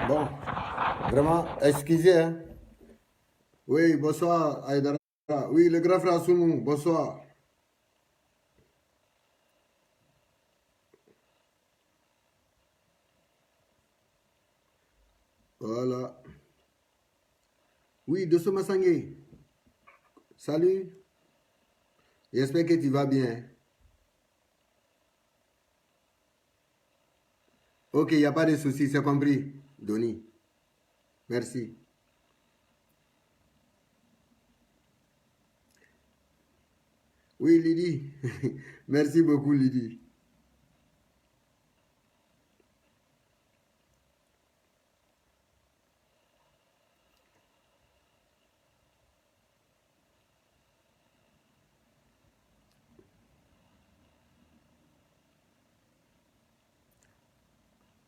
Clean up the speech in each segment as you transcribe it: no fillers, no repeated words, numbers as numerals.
Bon, vraiment, excusez, hein. Oui, bonsoir, Aïdara. Oui, le grand frère Soumou, bonsoir. Voilà. Oui, Dosso Massangé, salut. J'espère que tu vas bien. Ok, il n'y a pas de souci, c'est compris, Donny. Merci. Oui, Lydie. Merci beaucoup, Lydie.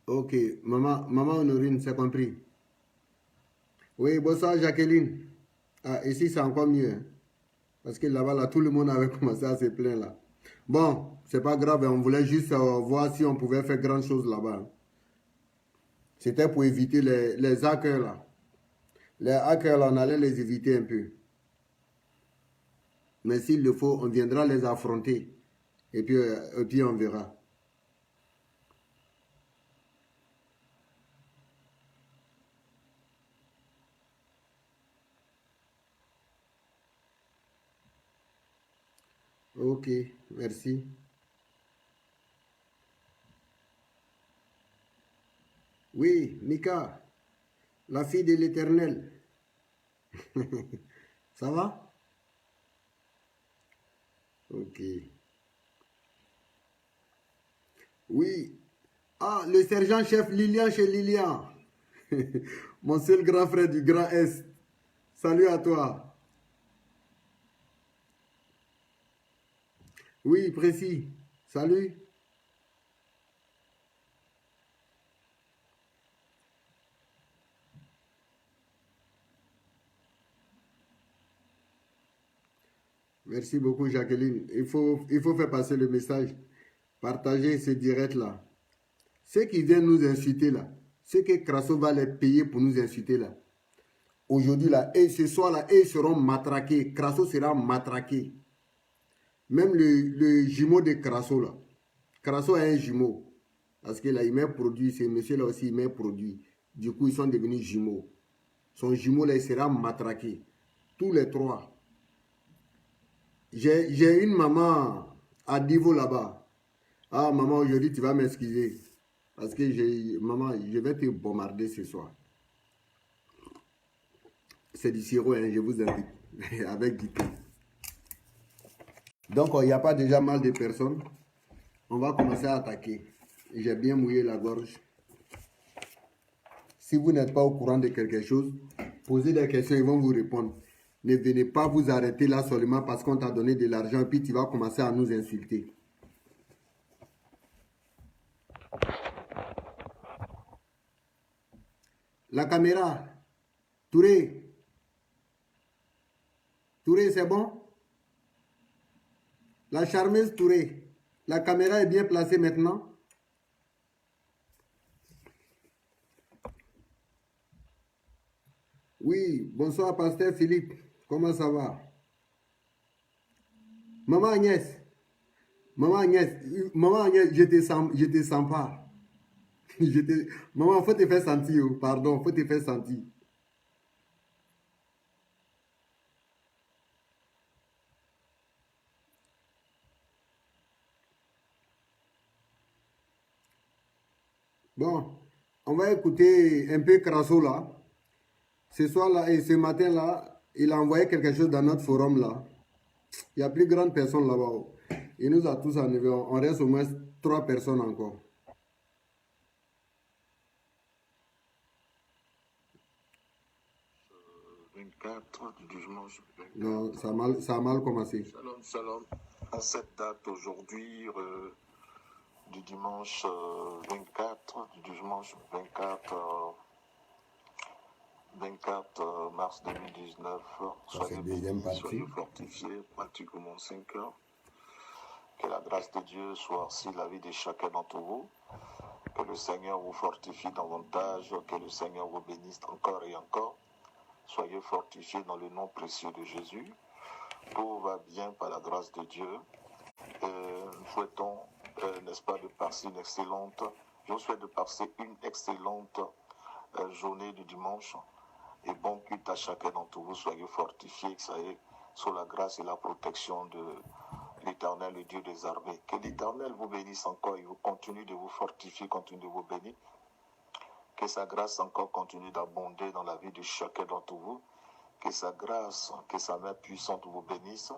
Ok, maman Honorine, c'est compris. Oui, bonsoir, Jacqueline. Ah, ici, c'est encore mieux, hein. Parce que là-bas, là, tout le monde avait commencé à se plaindre, là. Bon, c'est pas grave, hein, on voulait juste voir si on pouvait faire grand chose là-bas, hein. C'était pour éviter les hackers, là. Les hackers, là, on allait les éviter un peu. Mais s'il le faut, on viendra les affronter. Et puis on verra. Ok, merci. Oui, Mika, la fille de l'Éternel. Ça va? Ok. Oui. Ah, le sergent-chef Lilian chez Lilian. Mon seul grand frère du Grand Est. Salut à toi. Oui, précis. Salut. Merci beaucoup, Jacqueline. Il faut faire passer le message. Partager ce direct-là. Ceux qui viennent nous insulter là, ceux que Crasso va les payer pour nous insulter là, aujourd'hui là, et ce soir là, ils seront matraqués. Crasso sera matraqué. Même le jumeau de Crasso là. Crasso a un jumeau. Parce que là, il met produit, ces messieurs là aussi, il met produit. Du coup, ils sont devenus jumeaux. Son jumeau là, il sera matraqué. Tous les trois. J'ai une maman à Divo là-bas. Ah, maman, aujourd'hui, tu vas m'excuser. Parce que maman, je vais te bombarder ce soir. C'est du sirop, hein, je vous invite. Avec du thé. Donc, il n'y a pas déjà mal de personnes. On va commencer à attaquer. J'ai bien mouillé la gorge. Si vous n'êtes pas au courant de quelque chose, posez des questions, ils vont vous répondre. Ne venez pas vous arrêter là seulement parce qu'on t'a donné de l'argent et puis tu vas commencer à nous insulter. La caméra. Touré. Touré, c'est bon? La charmeuse Touré. La caméra est bien placée maintenant? Oui, bonsoir, pasteur Philippe. Comment ça va? Maman Agnès. Maman Agnès, maman Agnès, je te sens pas. Maman, faut te faire sentir, oh. Pardon, faut te faire sentir. Bon, on va écouter un peu Crasso là. Ce soir là et ce matin là, il a envoyé quelque chose dans notre forum là. Il y a plus grande personne là-bas, oh. Il nous a tous enlevés. On reste au moins 3 personnes encore. 24 du jugement. Non, ça a mal commencé. Shalom, shalom. À cette date aujourd'hui, du dimanche 24, du dimanche 24 mars 2019, soyez bénis, soyez fortifiés, pratiquement 5 heures. Que la grâce de Dieu soit sur la vie de chacun d'entre vous. Que le Seigneur vous fortifie davantage, que le Seigneur vous bénisse encore et encore. Soyez fortifiés dans le nom précieux de Jésus. Tout va bien par la grâce de Dieu. Nous souhaitons, n'est-ce pas, de passer une excellente, je vous souhaite de passer une excellente journée du dimanche. Et bon culte à chacun d'entre vous. Soyez fortifiés, que ça y est, sous la grâce et la protection de l'Éternel, le Dieu des armées. Que l'Éternel vous bénisse encore et vous continue de vous fortifier, continue de vous bénir. Que sa grâce encore continue d'abonder dans la vie de chacun d'entre vous. Que sa grâce, que sa main puissante vous bénisse.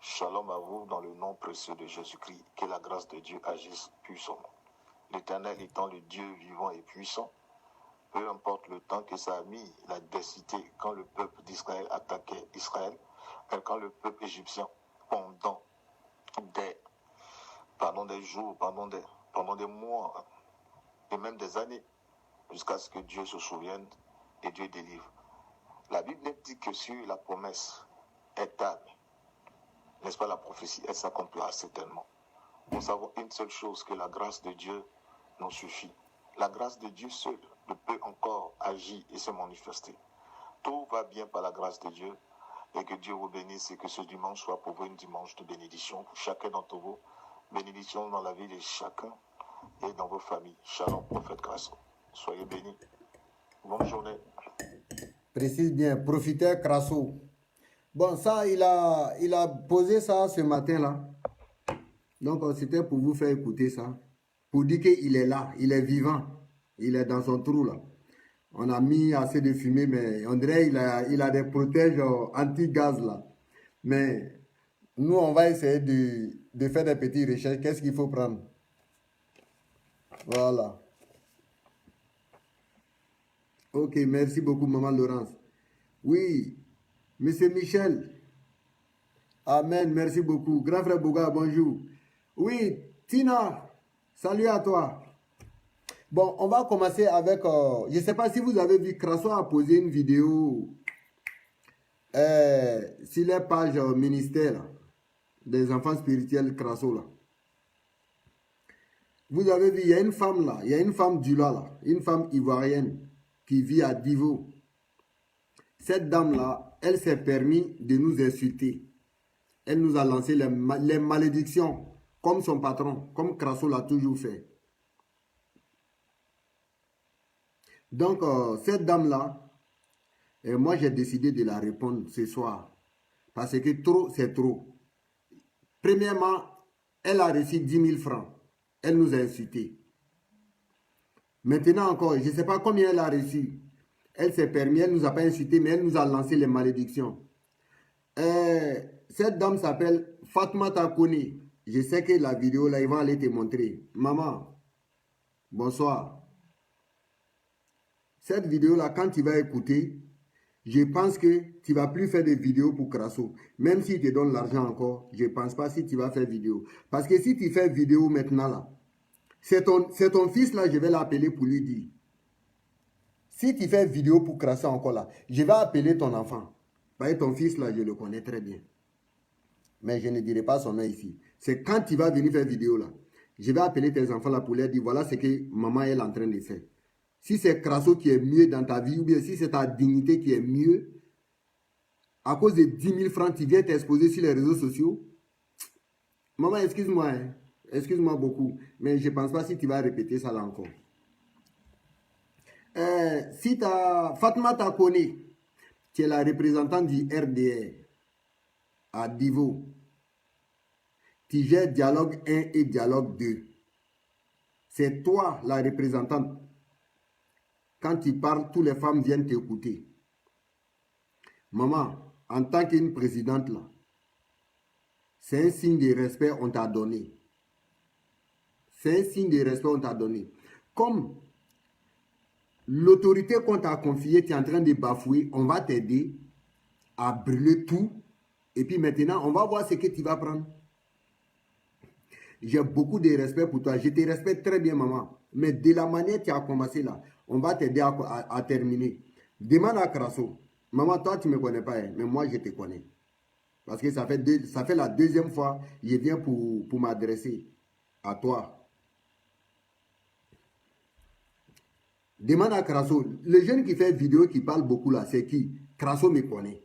Shalom à vous dans le nom précieux de Jésus-Christ. Que la grâce de Dieu agisse puissamment. L'Éternel étant le Dieu vivant et puissant, peu importe le temps que ça a mis, l'adversité, quand le peuple d'Israël attaquait Israël, et quand le peuple égyptien, pendant des jours, pendant des mois, et même des années, jusqu'à ce que Dieu se souvienne et Dieu délivre. La Bible dit que sur la promesse est table, n'est-ce pas, la prophétie, elle s'accomplira certainement. Nous savons une seule chose, que la grâce de Dieu nous suffit. La grâce de Dieu seule ne peut encore agir et se manifester. Tout va bien par la grâce de Dieu. Et que Dieu vous bénisse et que ce dimanche soit pour vous une dimanche de bénédiction pour chacun d'entre vous. Bénédiction dans la vie de chacun et dans vos familles. Shalom, prophète Grasso. Soyez bénis. Bonne journée. Précise bien, profiteur Crasso. Bon, ça, il a posé ça ce matin-là. Donc, c'était pour vous faire écouter ça. Pour dire qu'il est là, il est vivant. Il est dans son trou, là. On a mis assez de fumée, mais on dirait qu'il a des protèges anti-gaz, là. Mais nous, on va essayer de faire des petites recherches. Qu'est-ce qu'il faut prendre? Voilà. Ok, merci beaucoup, Maman Laurence. Oui, Monsieur Michel. Amen, merci beaucoup. Grand frère Bouga, bonjour. Oui, Tina, salut à toi. Bon, on va commencer avec... je ne sais pas si vous avez vu, Crasso a posé une vidéo sur les pages ministère des enfants spirituels Crasso, là. Vous avez vu, il y a une femme là, il y a une femme Dula là, une femme ivoirienne qui vit à Divo. Cette dame-là, elle s'est permis de nous insulter. Elle nous a lancé les malédictions, comme son patron, comme Crasso l'a toujours fait. Donc, cette dame-là, moi j'ai décidé de la répondre ce soir. Parce que trop, c'est trop. Premièrement, elle a reçu 10 000 francs. Elle nous a insultés. Maintenant encore, je ne sais pas combien elle a reçu. Elle s'est permis, elle ne nous a pas insultés, mais elle nous a lancé les malédictions. Cette dame s'appelle Fatoumata Kone. Je sais que la vidéo là, ils vont aller te montrer. Maman, bonsoir. Cette vidéo là, quand tu vas écouter, je pense que tu ne vas plus faire des vidéos pour Crasso. Même s'il te donne l'argent encore, je ne pense pas si tu vas faire vidéo. Parce que si tu fais vidéo maintenant là, c'est ton fils là, je vais l'appeler pour lui dire. Si tu fais vidéo pour Crasso encore là, je vais appeler ton enfant. Parce que ton fils là, je le connais très bien. Mais je ne dirai pas son nom ici. C'est quand tu vas venir faire vidéo là, je vais appeler tes enfants là pour leur dire, voilà ce que maman est en train de faire. Si c'est Crasso qui est mieux dans ta vie, ou bien si c'est ta dignité qui est mieux, à cause de 10 000 francs, tu viens t'exposer sur les réseaux sociaux. Maman, excuse-moi, hein. Excuse-moi beaucoup, mais je ne pense pas si tu vas répéter ça là encore. Si tu as Fatoumata Kone, qui est la représentante du RDR à Divo, tu gères dialogue 1 et dialogue 2. C'est toi la représentante. Quand tu parles, toutes les femmes viennent t'écouter. Maman, en tant qu'une présidente là, c'est un signe de respect on t'a donné. C'est un signe de respect on t'a donné. Comme l'autorité qu'on t'a confiée, tu es en train de bafouer, on va t'aider à brûler tout. Et puis maintenant, on va voir ce que tu vas prendre. J'ai beaucoup de respect pour toi. Je te respecte très bien, maman. Mais de la manière que tu as commencé là, on va t'aider à terminer. Demande à Crasso. Maman, toi, tu ne me connais pas, hein, mais moi, je te connais. Parce que ça fait la deuxième fois que je viens pour m'adresser à toi. Demande à Crasso. Le jeune qui fait vidéo, qui parle beaucoup là, c'est qui? Crasso me connaît.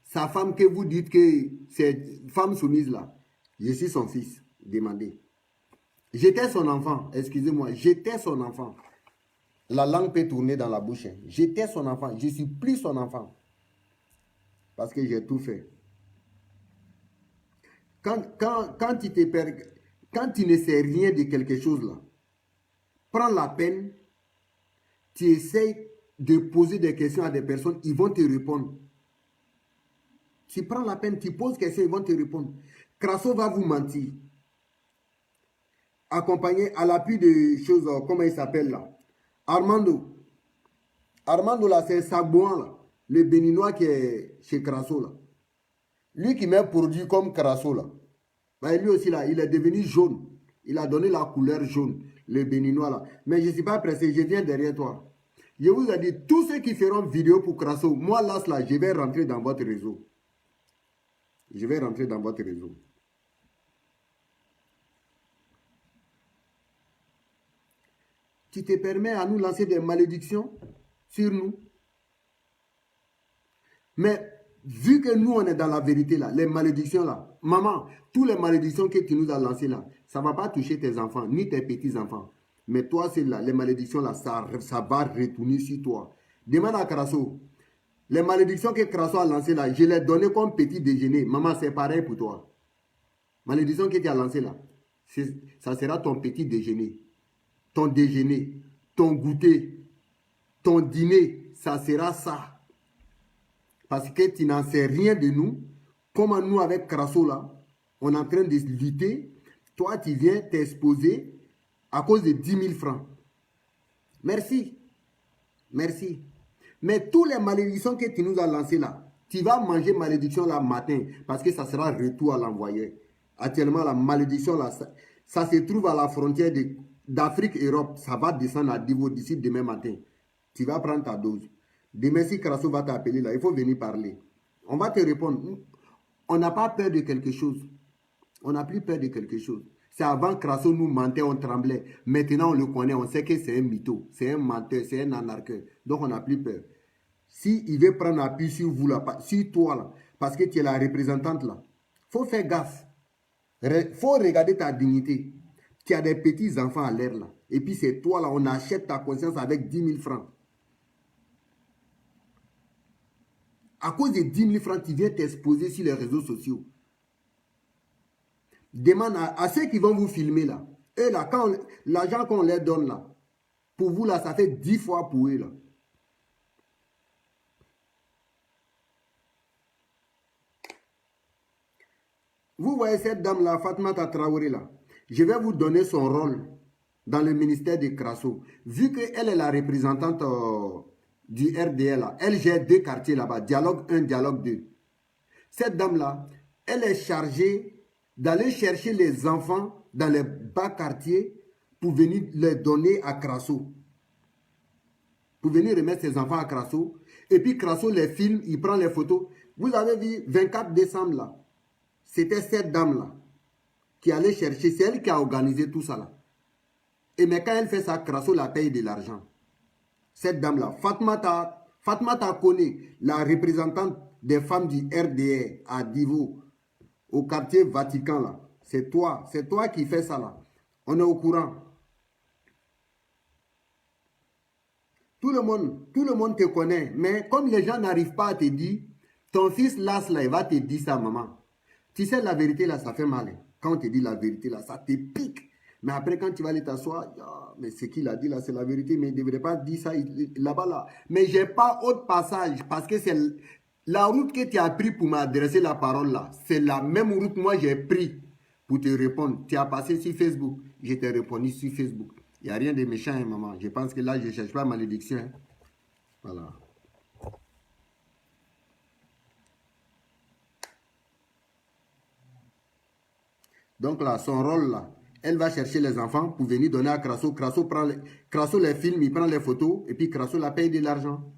Sa femme que vous dites que c'est femme soumise là, je suis son fils. Demandez. J'étais son enfant, excusez-moi, j'étais son enfant. La langue peut tourner dans la bouche. Hein. J'étais son enfant, je ne suis plus son enfant. Parce que j'ai tout fait. Quand tu ne sais rien de quelque chose là, prends la peine, tu essaies de poser des questions à des personnes, ils vont te répondre. Tu prends la peine, tu poses questions, ils vont te répondre. Crasso va vous mentir. Accompagné à l'appui de choses, comment il s'appelle là? Armando. Armando là, c'est Sagbouan là. Le béninois qui est chez Crasso là. Lui qui met produit comme Crasso là. Ben, lui aussi là, il est devenu jaune. Il a donné la couleur jaune, le béninois là. Mais je ne suis pas pressé, je viens derrière toi. Je vous ai dit, tous ceux qui feront vidéo pour Crasso, moi là, je vais rentrer dans votre réseau. Je vais rentrer dans votre réseau. Tu te permets à nous lancer des malédictions sur nous. Mais vu que nous, on est dans la vérité là, les malédictions là, maman, toutes les malédictions que tu nous as lancées là, ça ne va pas toucher tes enfants, ni tes petits-enfants. Mais toi, c'est là, les malédictions là, ça va retourner sur toi. Demande à Crasso. Les malédictions que Crasso a lancées là, je les donné comme petit déjeuner. Maman, c'est pareil pour toi. Malédiction que tu as lancée là, ça sera ton petit déjeuner. Ton déjeuner, ton goûter, ton dîner, ça sera ça. Parce que tu n'en sais rien de nous. Comme nous avec Crasso là, on est en train de lutter. Toi, tu viens t'exposer à cause de 10 000 francs. Merci. Merci. Mais tous les malédictions que tu nous as lancées là, tu vas manger malédiction là matin parce que ça sera retour à l'envoyer. Actuellement, la malédiction là, ça se trouve à la frontière d'Afrique et Europe. Ça va descendre à Divo d'ici demain matin. Tu vas prendre ta dose. Demain, si Crasso va t'appeler là, il faut venir parler. On va te répondre. On n'a pas peur de quelque chose. On n'a plus peur de quelque chose. C'est avant Crasso nous mentait, on tremblait. Maintenant, on le connaît, on sait que c'est un mytho, c'est un menteur, c'est un anarcheur. Donc, on n'a plus peur. S'il veut prendre appui sur vous, là, sur toi, là, parce que tu es la représentante, là, il faut faire gaffe. Il faut regarder ta dignité. Tu as des petits-enfants à l'air, là. Et puis, c'est toi, là, on achète ta conscience avec 10 000 francs. À cause de 10 000 francs, tu viens t'exposer sur les réseaux sociaux. Demande à ceux qui vont vous filmer là. Eux là, l'argent qu'on leur donne là, pour vous là, ça fait 10 fois pour eux là. Vous voyez cette dame là, Fatoumata Traoré là. Je vais vous donner son rôle dans le ministère de Crasso. Vu qu'elle est la représentante du RDL là, elle gère 2 quartiers là-bas, dialogue 1, dialogue 2. Cette dame là, elle est chargée d'aller chercher les enfants dans les bas quartiers pour venir les donner à Crasso. Pour venir remettre ses enfants à Crasso. Et puis Crasso les filme, il prend les photos. Vous avez vu, 24 décembre là, c'était cette dame-là qui allait chercher, c'est elle qui a organisé tout ça là. Et mais quand elle fait ça, Crasso la paye de l'argent. Cette dame-là, Fatoumata connaît, la représentante des femmes du RDR à Divo, au quartier Vatican là. C'est toi qui fais ça là. On est au courant. Tout le monde te connaît. Mais comme les gens n'arrivent pas à te dire, ton fils Las là, il va te dire ça, maman. Tu sais, la vérité là, ça fait mal. Quand on te dit la vérité là, ça te pique. Mais après, quand tu vas aller t'asseoir, mais ce qu'il a dit là, c'est la vérité, mais il ne devrait pas dire ça là-bas là. Mais je n'ai pas autre passage parce que c'est la route que tu as pris pour m'adresser la parole là. C'est la même route que moi j'ai pris pour te répondre. Tu as passé sur Facebook, je t'ai répondu sur Facebook. Il n'y a rien de méchant, hein, maman. Je pense que là, je ne cherche pas malédiction. Hein. Voilà. Donc là, son rôle là, elle va chercher les enfants pour venir donner à Crasso. Crasso les filme, il prend les photos et puis Crasso la paye de l'argent.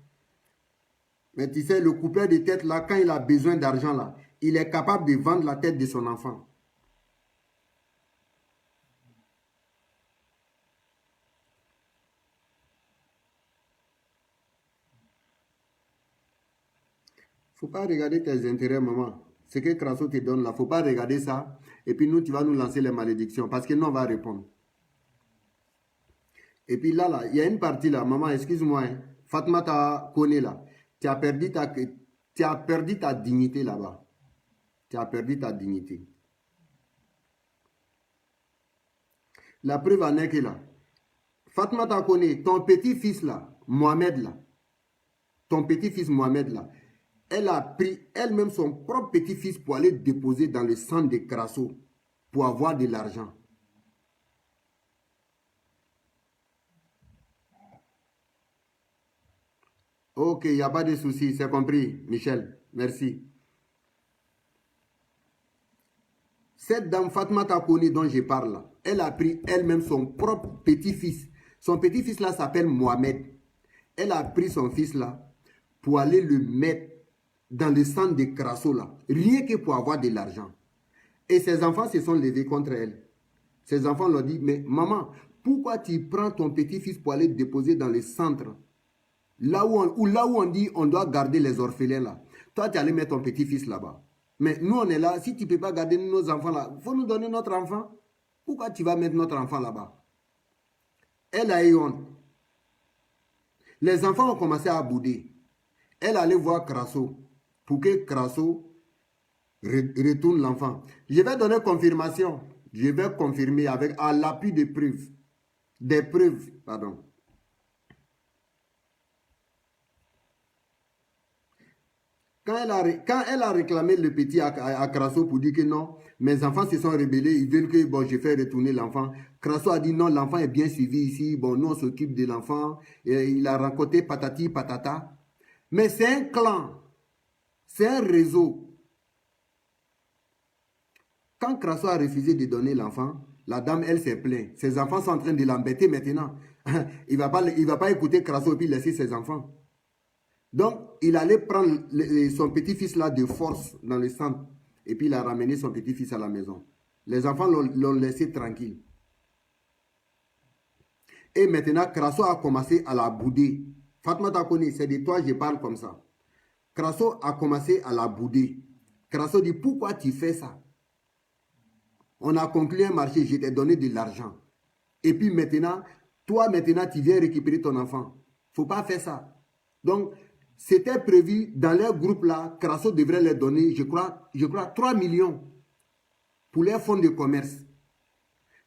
Mais tu sais, le coupeur de tête là, quand il a besoin d'argent là, il est capable de vendre la tête de son enfant. faut pas regarder tes intérêts, maman. Ce que Crasso te donne là, faut pas regarder ça. Et puis nous, tu vas nous lancer les malédictions. Parce que nous, on va répondre. Et puis là, il y a une partie là. Maman, excuse-moi. Hein. Fatma t'a connu là. Tu as perdu ta dignité là-bas. Tu as perdu ta dignité. La preuve en est que là. Fatma t'a connu. Ton petit-fils là, Mohamed là. Ton petit-fils Mohamed là. Elle a pris elle-même son propre petit-fils pour aller déposer dans le centre de Crasso pour avoir de l'argent. Ok, il n'y a pas de souci, c'est compris, Michel. Merci. Cette dame Fatma Takoni dont je parle là, elle a pris elle-même son propre petit-fils. Son petit-fils là s'appelle Mohamed. Elle a pris son fils là pour aller le mettre dans le centre de Crasso là, rien que pour avoir de l'argent. Et ses enfants se sont levés contre elle. Ses enfants leur disent, mais maman, pourquoi tu prends ton petit-fils pour aller déposer dans le centre, là où on dit on doit garder les orphelins là. Toi, tu allais mettre ton petit-fils là-bas. Mais nous, on est là. Si tu ne peux pas garder nos enfants là, il faut nous donner notre enfant. Pourquoi tu vas mettre notre enfant là-bas? Elle a eu honte. Les enfants ont commencé à bouder. Elle allait voir Crasso pour que Crasso retourne l'enfant. Je vais donner confirmation. Je vais confirmer avec à l'appui des preuves. Des preuves, pardon. Quand elle a réclamé le petit à Crasso pour dire que non, mes enfants se sont rebellés, ils veulent que bon, je fais retourner l'enfant. Crasso a dit non, l'enfant est bien suivi ici, bon, nous on s'occupe de l'enfant, il a rencontré patati patata. Mais c'est un clan, c'est un réseau. Quand Crasso a refusé de donner l'enfant, la dame, elle s'est plainte. Ses enfants sont en train de l'embêter maintenant. Il ne va pas écouter Crasso et puis laisser ses enfants. Donc, il allait prendre son petit-fils là de force dans le centre. Et puis, il a ramené son petit-fils à la maison. Les enfants l'ont laissé tranquille. Et maintenant, Crasso a commencé à la bouder. Fatma Takoni, c'est de toi je parle comme ça. Crasso a commencé à la bouder. Crasso dit, pourquoi tu fais ça? On a conclu un marché, je t'ai donné de l'argent. Et puis maintenant, toi maintenant, tu viens récupérer ton enfant. Il ne faut pas faire ça. Donc, c'était prévu dans leur groupe là, Crasso devrait leur donner, je crois 3 millions pour les fonds de commerce.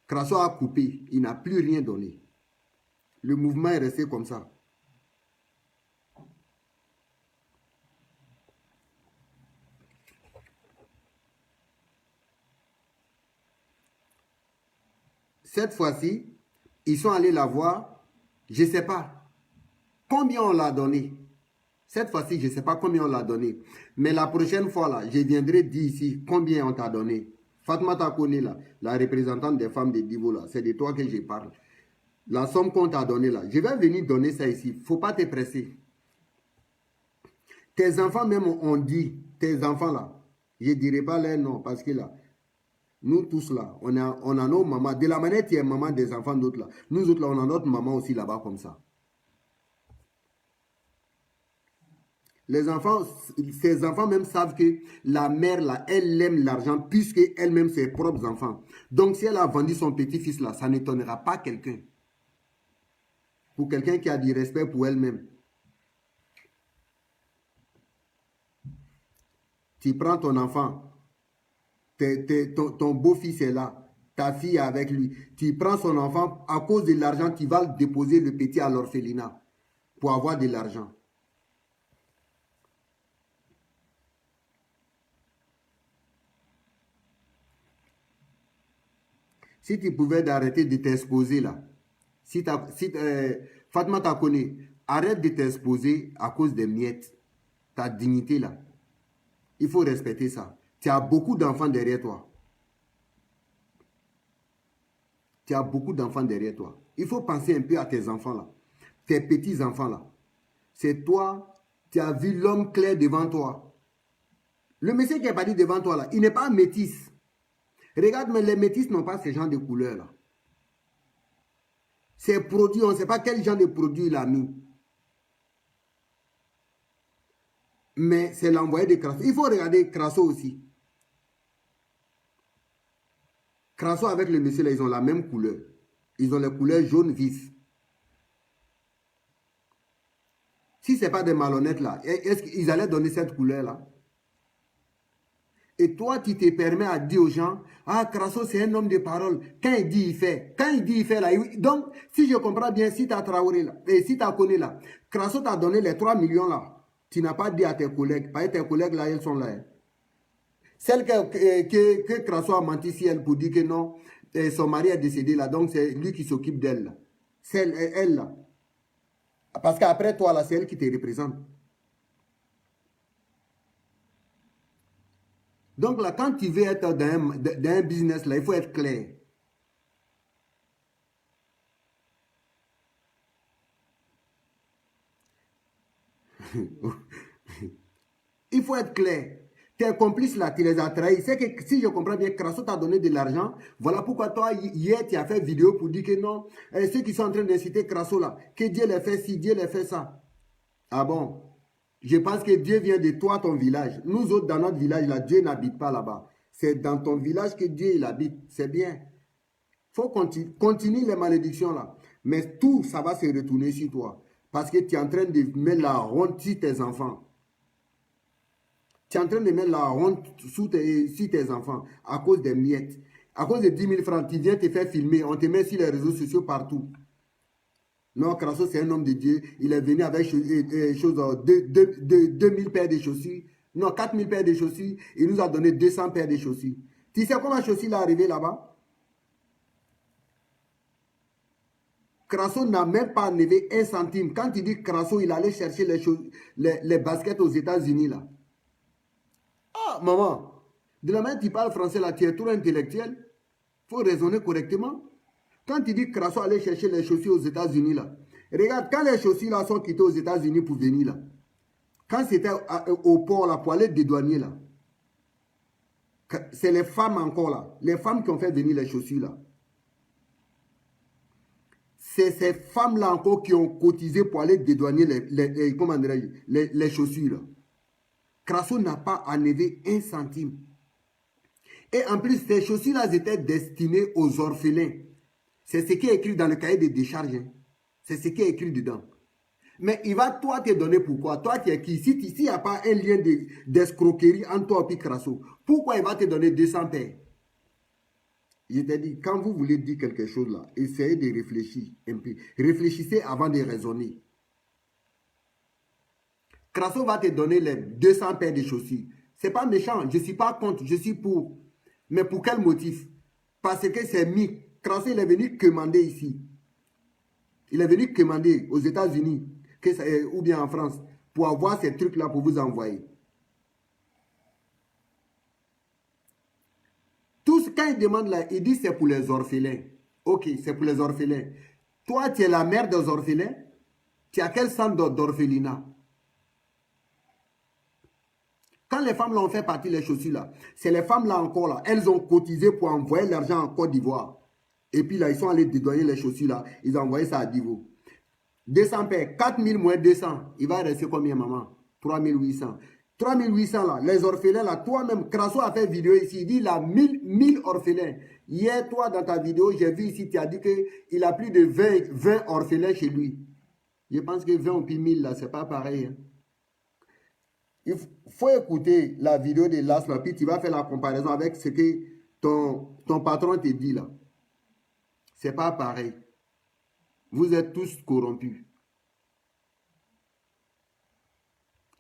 Crasso a coupé, il n'a plus rien donné. Le mouvement est resté comme ça. Cette fois-ci, ils sont allés la voir, je ne sais pas combien on l'a donné. Cette fois-ci, je ne sais pas combien on l'a donné. Mais la prochaine fois, là, je viendrai dire ici combien on t'a donné. Fatma Takoni, là, la représentante des femmes de Divo, là, c'est de toi que je parle. La somme qu'on t'a donnée, là, je vais venir donner ça ici. Il ne faut pas te presser. Tes enfants même ont dit, tes enfants, là, je ne dirai pas leur nom, parce que là, nous tous, là, on a nos mamans. De la manière que tu es maman des enfants d'autres, là, nous autres, là, on a notre maman aussi là-bas comme ça. Les enfants, ces enfants même savent que la mère, là, elle aime l'argent puisque elle-même ses propres enfants. Donc, si elle a vendu son petit-fils, là, ça n'étonnera pas quelqu'un. Pour quelqu'un qui a du respect pour elle-même. Tu prends ton enfant, ton beau-fils est là, ta fille est avec lui. Tu prends son enfant, à cause de l'argent, tu vas déposer le petit à l'orphelinat pour avoir de l'argent. Si tu pouvais arrêter de t'exposer là, Fatma Takoni, arrête de t'exposer à cause des miettes, ta dignité là. Il faut respecter ça. Tu as beaucoup d'enfants derrière toi. Tu as beaucoup d'enfants derrière toi. Il faut penser un peu à tes enfants là, tes petits-enfants là. C'est toi, tu as vu l'homme clair devant toi. Le monsieur qui est parti devant toi là, il n'est pas métis. Regarde, mais les métis n'ont pas ce genre de couleur là. Ces produits, on ne sait pas quel genre de produit il a mis. Mais c'est l'envoyé de Crasso. Il faut regarder Crasso aussi. Crasso avec le monsieur là, ils ont la même couleur. Ils ont les couleurs jaune vif. Si ce n'est pas des malhonnêtes là, est-ce qu'ils allaient donner cette couleur là? Et toi, tu te permets à dire aux gens, ah, Crasso, c'est un homme de parole. Quand il dit, il fait. Quand il dit, il fait là. Donc, si je comprends bien, si tu as Traoré là, et si tu as connu là, Crasso t'a donné les 3 millions là. Tu n'as pas dit à tes collègues. Parce que tes collègues là, elles sont là. Hein. Celle que Crasso a menti si elle pour dire que non, son mari est décédé là. Donc, c'est lui qui s'occupe d'elle là. C'est elle là. Parce qu'après toi là, c'est elle qui te représente. Donc là, quand tu veux être dans un business, là, il faut être clair. Il faut être clair. Tes complices là, tu les as trahis. C'est que si je comprends bien, Crasso t'a donné de l'argent. Voilà pourquoi toi, hier, tu as fait vidéo pour dire que non, ceux qui sont en train d'inciter Crasso là, que Dieu les fait ci, Dieu les fait ça. Ah bon? Je pense que Dieu vient de toi, ton village. Nous autres, dans notre village, là, Dieu n'habite pas là-bas. C'est dans ton village que Dieu il habite. C'est bien. Il faut continuer les malédictions là. Mais tout, ça va se retourner sur toi. Parce que tu es en train de mettre la honte sur tes enfants. Tu es en train de mettre la honte sur tes enfants à cause des miettes. À cause de 10 000 francs, tu viens te faire filmer. On te met sur les réseaux sociaux partout. Non, Crasso, c'est un homme de Dieu. Il est venu avec 2000 paires de chaussures. Non, 4000 paires de chaussures. Il nous a donné 200 paires de chaussures. Tu sais comment la chaussure est arrivée là-bas? Crasso n'a même pas enlevé 1 centime. Quand il dit Crasso, il allait chercher les baskets aux États-Unis là. Ah, maman, de la manière que tu parles français là, tu es trop intellectuel. Il faut raisonner correctement. Quand tu dis Crasso allait chercher les chaussures aux États-Unis là, regarde, quand les chaussures là sont quittées aux États-Unis pour venir là, quand c'était au port là, pour aller dédouaner là, c'est les femmes encore là, les femmes qui ont fait venir les chaussures là. C'est ces femmes là encore qui ont cotisé pour aller dédouaner les chaussures là. Crasso n'a pas enlevé 1 centime. Et en plus, ces chaussures là étaient destinées aux orphelins. C'est ce qui est écrit dans le cahier de décharge. Hein. C'est ce qui est écrit dedans. Mais il va toi te donner pourquoi? Toi qui es qui? S'il n'y a pas un lien d'escroquerie entre toi et Crasso, pourquoi il va te donner 200 paires? Je t'ai dit, quand vous voulez dire quelque chose là, essayez de réfléchir un peu. Réfléchissez avant de raisonner. Crasso va te donner les 200 paires de chaussures. Ce n'est pas méchant, je ne suis pas contre, je suis pour. Mais pour quel motif? Parce que c'est mis. Crasso, il est venu commander ici. Il est venu commander aux États-Unis ou bien en France pour avoir ces trucs-là pour vous envoyer. Tout ce qu'il demande là, il dit c'est pour les orphelins. Ok, c'est pour les orphelins. Toi, tu es la mère des orphelins. Tu as quel centre d'orphelinat? Quand les femmes l'ont fait partir les chaussures là, c'est les femmes là encore là, elles ont cotisé pour envoyer l'argent en Côte d'Ivoire. Et puis là, ils sont allés dédouaner les chaussures là, ils ont envoyé ça à Divo. 200 paires, 4000 moins 200, il va rester combien maman? 3800. 3800 là, les orphelins là, toi-même, Crasso a fait vidéo ici, il dit il a 1000 orphelins. Hier, toi, dans ta vidéo, j'ai vu ici, tu as dit qu'il a plus de 20 orphelins chez lui. Je pense que 20 ou puis 1000 là, c'est pas pareil. Hein. Il faut écouter la vidéo de Las là, puis tu vas faire la comparaison avec ce que ton patron te dit là. C'est pas pareil. Vous êtes tous corrompus.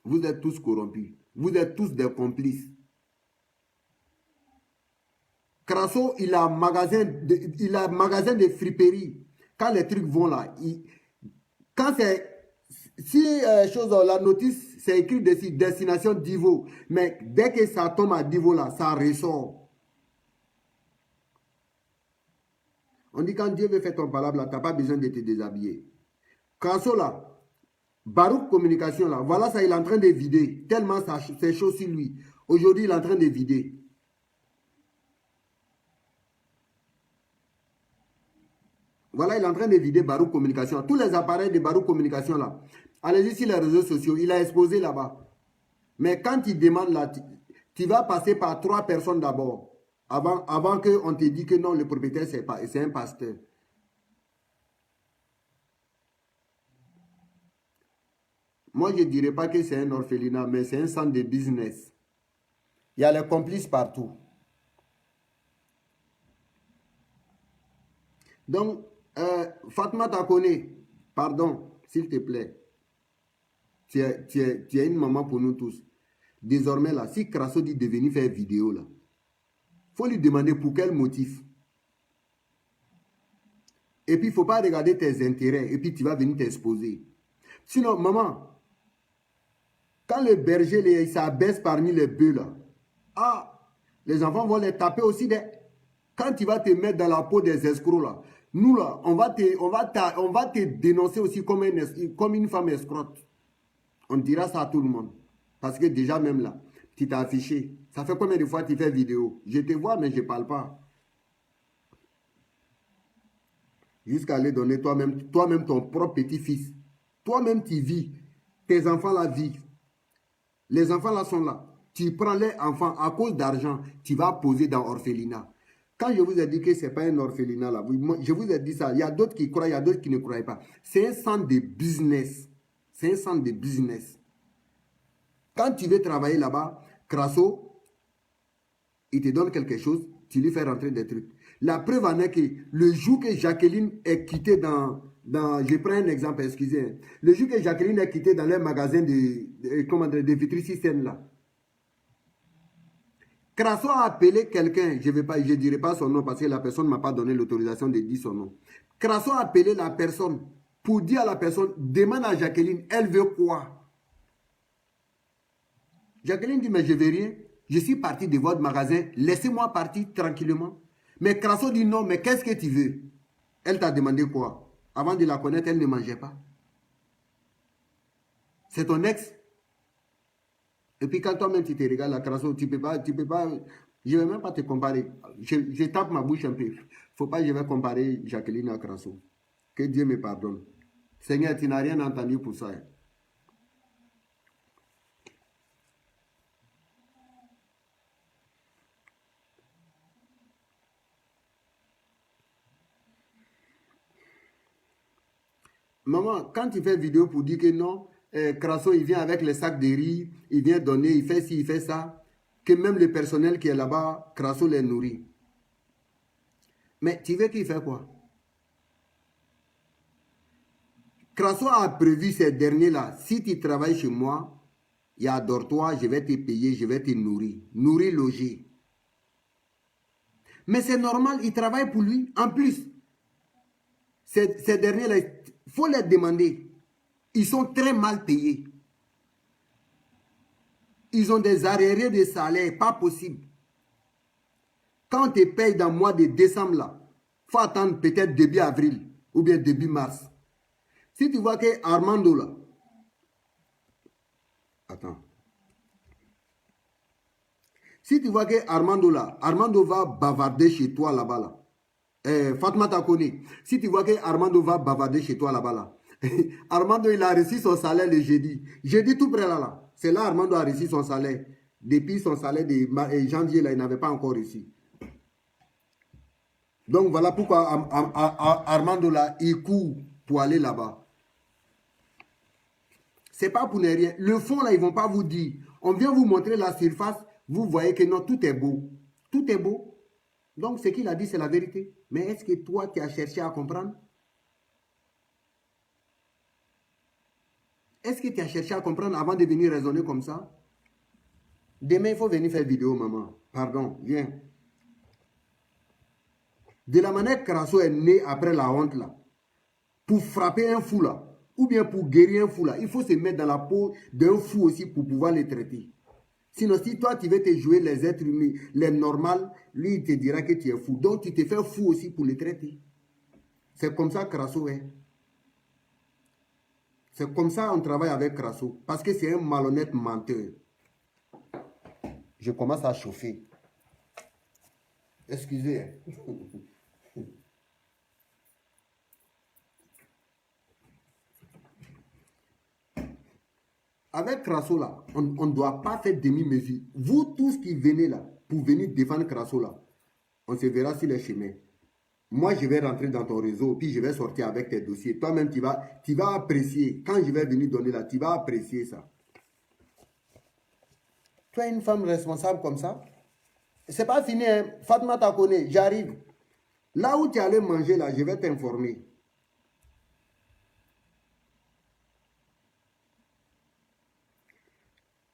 Vous êtes tous corrompus. Vous êtes tous des complices. Crasso, il a magasin de friperie. Quand les trucs vont là, quand c'est... Si la notice, c'est écrit dessus, destination Divo. Mais dès que ça tombe à Divo là, ça ressort. On dit quand Dieu veut faire ton palabre là, tu n'as pas besoin de te déshabiller. Crasso là, Barouk Communication là, voilà ça, il est en train de vider. Tellement c'est chaud sur lui. Aujourd'hui, il est en train de vider. Voilà, il est en train de vider Barouk Communication. Tous les appareils de Barouk Communication là. Allez-y sur les réseaux sociaux, il a exposé là-bas. Mais quand il demande là, tu vas passer par 3 personnes d'abord. Avant qu'on te dise que non, le propriétaire, c'est un pasteur. Moi, je ne dirais pas que c'est un orphelinat, mais c'est un centre de business. Il y a les complices partout. Donc, Fatma Takone, pardon, s'il te plaît. Tu es une maman pour nous tous. Désormais, là, si Krasso dit de venir faire vidéo, là, il faut lui demander pour quel motif. Et puis, il ne faut pas regarder tes intérêts et puis tu vas venir t'exposer. Sinon, maman, quand le berger s'abaisse parmi les bœufs, là, les enfants vont les taper aussi. Quand tu vas te mettre dans la peau des escrocs, là, nous, là, on va te dénoncer aussi comme une femme escroque. On dira ça à tout le monde. Parce que déjà, même là, tu t'es affiché. Ça fait combien de fois tu fais vidéo? Je te vois, mais je ne parle pas. Jusqu'à aller donner toi-même ton propre petit-fils. Toi-même, tu vis. Tes enfants là vivent. Les enfants là sont là. Tu prends les enfants à cause d'argent, tu vas poser dans orphelinat. Quand je vous ai dit que ce n'est pas un orphelinat là, je vous ai dit ça. Il y a d'autres qui croient, il y a d'autres qui ne croient pas. C'est un centre de business. C'est un centre de business. Quand tu veux travailler là-bas, Krasso, il te donne quelque chose, tu lui fais rentrer des trucs. La preuve en est que le jour que Jacqueline est quittée je prends un exemple, excusez. Le jour que Jacqueline est quittée dans les magasins de Vitry-Système là, Krasso a appelé quelqu'un, je ne dirai pas son nom parce que la personne ne m'a pas donné l'autorisation de dire son nom. Krasso a appelé la personne pour dire à la personne, demande à Jacqueline, elle veut quoi? Jacqueline dit, mais je ne veux rien. Je suis parti de votre magasin, laissez-moi partir tranquillement. Mais Krasso dit non, mais qu'est-ce que tu veux? Elle t'a demandé quoi? Avant de la connaître, elle ne mangeait pas. C'est ton ex? Et puis quand toi-même tu te regardes la Krasso, tu peux pas, je ne vais même pas te comparer. Je tape ma bouche un peu. Il ne faut pas que je vais comparer Jacqueline à Krasso. Que Dieu me pardonne. Seigneur, tu n'as rien entendu pour ça. Maman, quand tu fais vidéo pour dire que non, Krasso, il vient avec les sacs de riz, il vient donner, il fait ci, il fait ça, que même le personnel qui est là-bas, Krasso les nourrit. Mais tu veux qu'il fait quoi? Krasso a prévu ces derniers-là. Si tu travailles chez moi, il y a dortoir, je vais te payer, je vais te nourrir. Nourrir, loger. Mais c'est normal, il travaille pour lui. En plus, ces derniers-là, il faut les demander. Ils sont très mal payés. Ils ont des arriérés de salaire, pas possible. Quand on te paye dans le mois de décembre, là, il faut attendre peut-être début avril ou bien début mars. Si tu vois que Armando, là, attends. Si tu vois que Armando, là, Armando va bavarder chez toi là-bas, là. Fatma Takoni, si tu vois que Armando va bavarder chez toi là-bas, là. Armando, il a reçu son salaire le jeudi. Jeudi tout près là, là. C'est là Armando a reçu son salaire. Depuis son salaire de janvier, là, il n'avait pas encore reçu. Donc voilà pourquoi Armando là, il court pour aller là-bas. C'est pas pour ne rien. Le fond là, ils vont pas vous dire. On vient vous montrer la surface. Vous voyez que non, tout est beau. Tout est beau. Donc ce qu'il a dit, c'est la vérité. Mais est-ce que toi, tu as cherché à comprendre? Est-ce que tu as cherché à comprendre avant de venir raisonner comme ça? Demain, il faut venir faire vidéo, maman. Pardon, viens. De la manière que Krasso est né après la honte là, pour frapper un fou là, ou bien pour guérir un fou là, il faut se mettre dans la peau d'un fou aussi pour pouvoir les traiter. Sinon, si toi, tu veux te jouer les êtres humains, les normales, lui, il te dira que tu es fou. Donc, tu te fais fou aussi pour les traiter. C'est comme ça que Krasso est. C'est comme ça qu'on travaille avec Krasso. Parce que c'est un malhonnête menteur. Je commence à chauffer. Excusez. avec Crasso là, on ne doit pas faire demi-mesure. Vous tous qui venez là, pour venir défendre Crasso là, on se verra sur les chemins. Moi, je vais rentrer dans ton réseau, puis je vais sortir avec tes dossiers. Toi-même, tu vas apprécier. Quand je vais venir donner là, tu vas apprécier ça. Tu es une femme responsable comme ça. C'est pas fini, hein. Fatma Takone, j'arrive. Là où tu allais manger, là, je vais t'informer.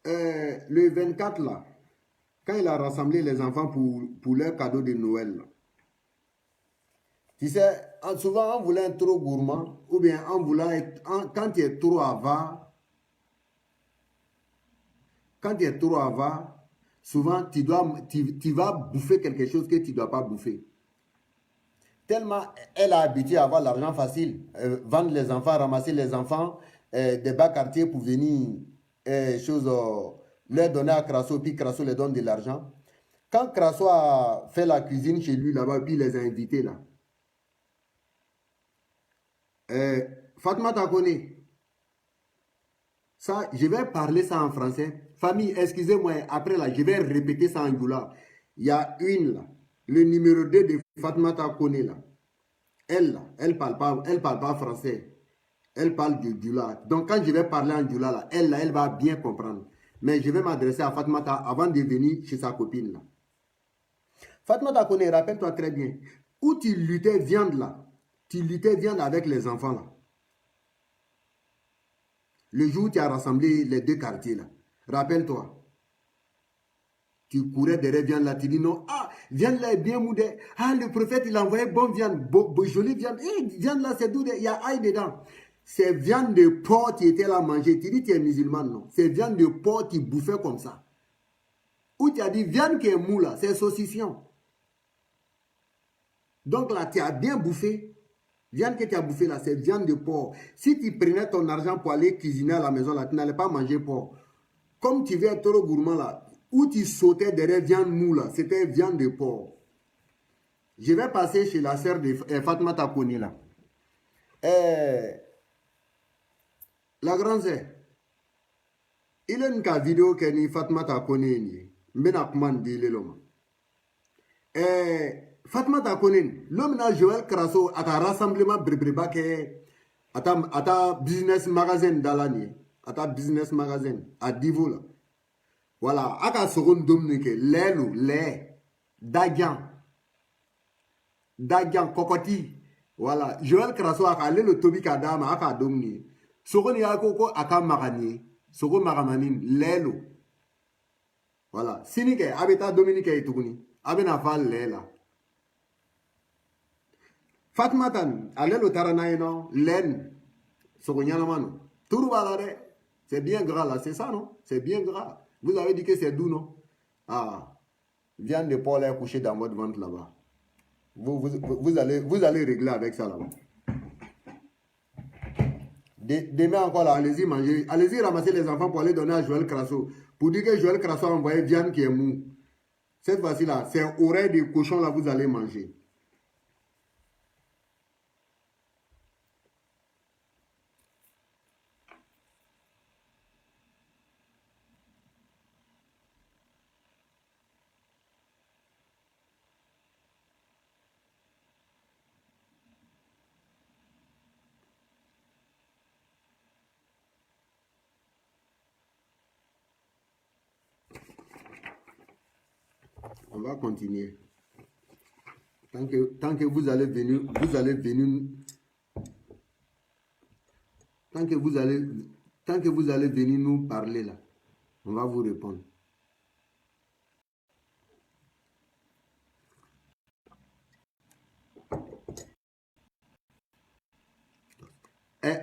Le 24, là, quand il a rassemblé les enfants pour leur cadeau de Noël, là, tu sais, souvent on voulait être trop gourmand, ou bien on voulait être, quand tu es trop avare, souvent tu vas bouffer quelque chose que tu ne dois pas bouffer. Tellement elle a habitué à avoir l'argent facile, vendre les enfants, ramasser les enfants des bas quartiers pour venir leur donner à Crasso, puis Crasso leur donne de l'argent. Quand Crasso a fait la cuisine chez lui là-bas, puis il les a invités là, Fatma Takone, ça, je vais parler ça en français. Famille, excusez-moi, après là, je vais répéter ça en Djoula. Il y a une là, le numéro 2 de Fatma Takone là. Elle là, elle parle pas français. Elle parle de Djoula. Donc quand je vais parler en Djoula là, elle va bien comprendre. Mais je vais m'adresser à Fatma avant de venir chez sa copine là. Fatma Takone, rappelle-toi très bien, où tu luttais viande là, tu luttais viande avec les enfants là. Le jour où tu as rassemblé les deux quartiers là, rappelle-toi. Tu courais derrière viande là, tu dis non, ah, viande là est bien moudée. Ah, le prophète il a envoyé bonne viande, jolie viande. Viande là c'est doux, il y a ail dedans. C'est viande de porc qui était là à manger. Tu dis tu es musulman, non? C'est viande de porc qui bouffait comme ça. Ou tu as dit viande qui est mou là, c'est saucisson. Donc là, tu as bien bouffé. Viande que tu as bouffé là, c'est viande de porc. Si tu prenais ton argent pour aller cuisiner à la maison là, tu n'allais pas manger porc. Comme tu veux être trop gourmand là, où tu sautais derrière viande mou là, c'était viande de porc. Je vais passer chez la sœur de Fatma Takone là. La grande sœur, il y a une vidéo que ni Fatma Takone ni. Mbena kuman dile loma. Fatma Takone, l'homme na Joël Crasso a un rassemblement bribriba que à ta business magazine d'Alani, à ta business magazine à Divo là. Voilà, aka seconde dominique, lait, dagian, kokoti. Voilà, Joël Crasso a allé le tobi kadama aka domini. Seconde ya koko aka magani, seconde magamanin, lelo. Voilà, sinike abeta dominique ituguni, abena fal lela. Fatma Tan, allez le taranaïno, laine, Sogonyamano. Tout c'est bien gras là, c'est ça non? C'est bien gras. Vous avez dit que c'est doux non? Ah, viande de porc est couchée dans votre ventre là-bas. Vous allez régler avec ça là-bas. Demain encore là, allez-y manger. Allez-y ramasser les enfants pour aller donner à Joël Crasso. Pour dire que Joël Crasso a envoyé viande qui est mou. Cette fois-ci là, c'est oreille de cochon là, vous allez manger. On va continuer. Tant que vous allez venir, tant que vous allez venir nous parler là, on va vous répondre.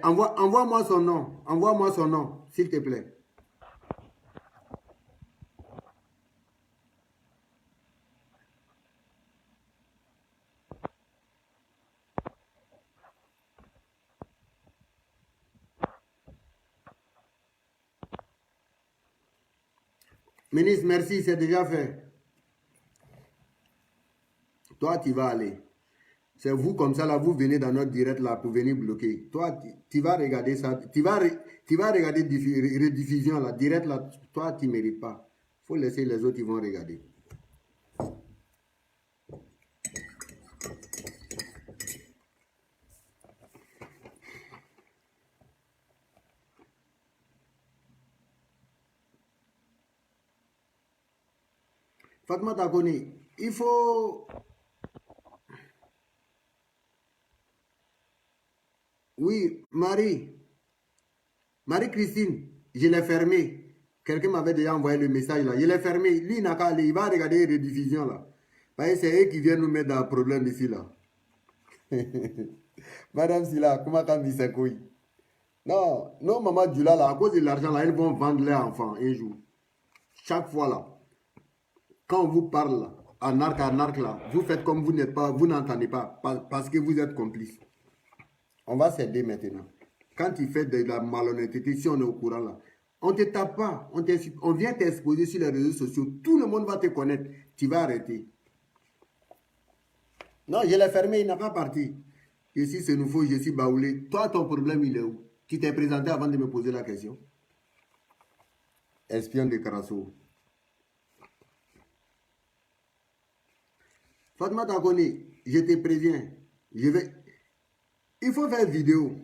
Envoie-moi son nom, s'il te plaît. Ministre, merci, c'est déjà fait. Toi, tu vas aller. C'est vous comme ça, là, vous venez dans notre direct là pour venir bloquer. Toi, tu vas regarder ça. Tu Tu vas regarder rediffusion là, direct là, toi tu ne mérites pas. Il faut laisser les autres, ils vont regarder. Fatma Koni, il faut... Oui, Marie-Christine, je l'ai fermé. Quelqu'un m'avait déjà envoyé le message là. Je l'ai fermé. Lui, il n'a qu'à aller. Il va regarder les rediffusions là. Parce que c'est eux qui viennent nous mettre dans le problème ici là. Madame Silla, comment t'as mis ses couilles? Non, non, maman Dula là, à cause de l'argent là, ils vont vendre leurs enfants un jour. Chaque fois là, quand on vous parle là, en arc là, vous faites comme vous n'êtes pas, vous n'entendez pas, parce que vous êtes complice. On va s'aider maintenant. Quand tu fais de la malhonnêteté, si on est au courant là, on ne te tape pas, on vient t'exposer sur les réseaux sociaux, tout le monde va te connaître, tu vas arrêter. Non, je l'ai fermé, il n'a pas parti. Ici, c'est nouveau, je suis baoulé. Toi, ton problème, il est où? Tu t'es présenté avant de me poser la question. Espion de Carasso. Fatma Takoni, je te préviens, il faut faire vidéo.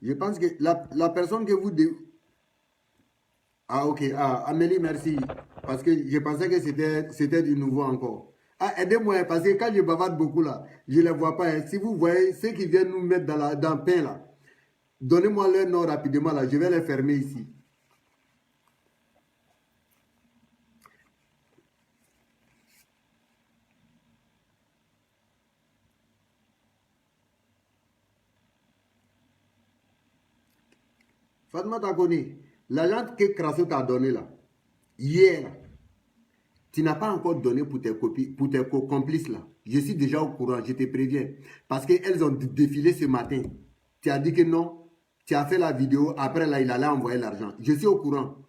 Je pense que la personne que vous... Ah, ok. Ah, Amélie, merci. Parce que je pensais que c'était du nouveau encore. Ah, aidez-moi, parce que quand je bavarde beaucoup là, je ne les vois pas. Hein. Si vous voyez ceux qui viennent nous mettre dans le pain là, donnez-moi leur nom rapidement là, je vais les fermer ici. Fatma Takoni, l'agent que Crasso t'a donné là, hier, tu n'as pas encore donné pour tes complices là. Je suis déjà au courant, je te préviens. Parce qu'elles ont défilé ce matin. Tu as dit que non, tu as fait la vidéo, après là, il allait envoyer l'argent. Je suis au courant.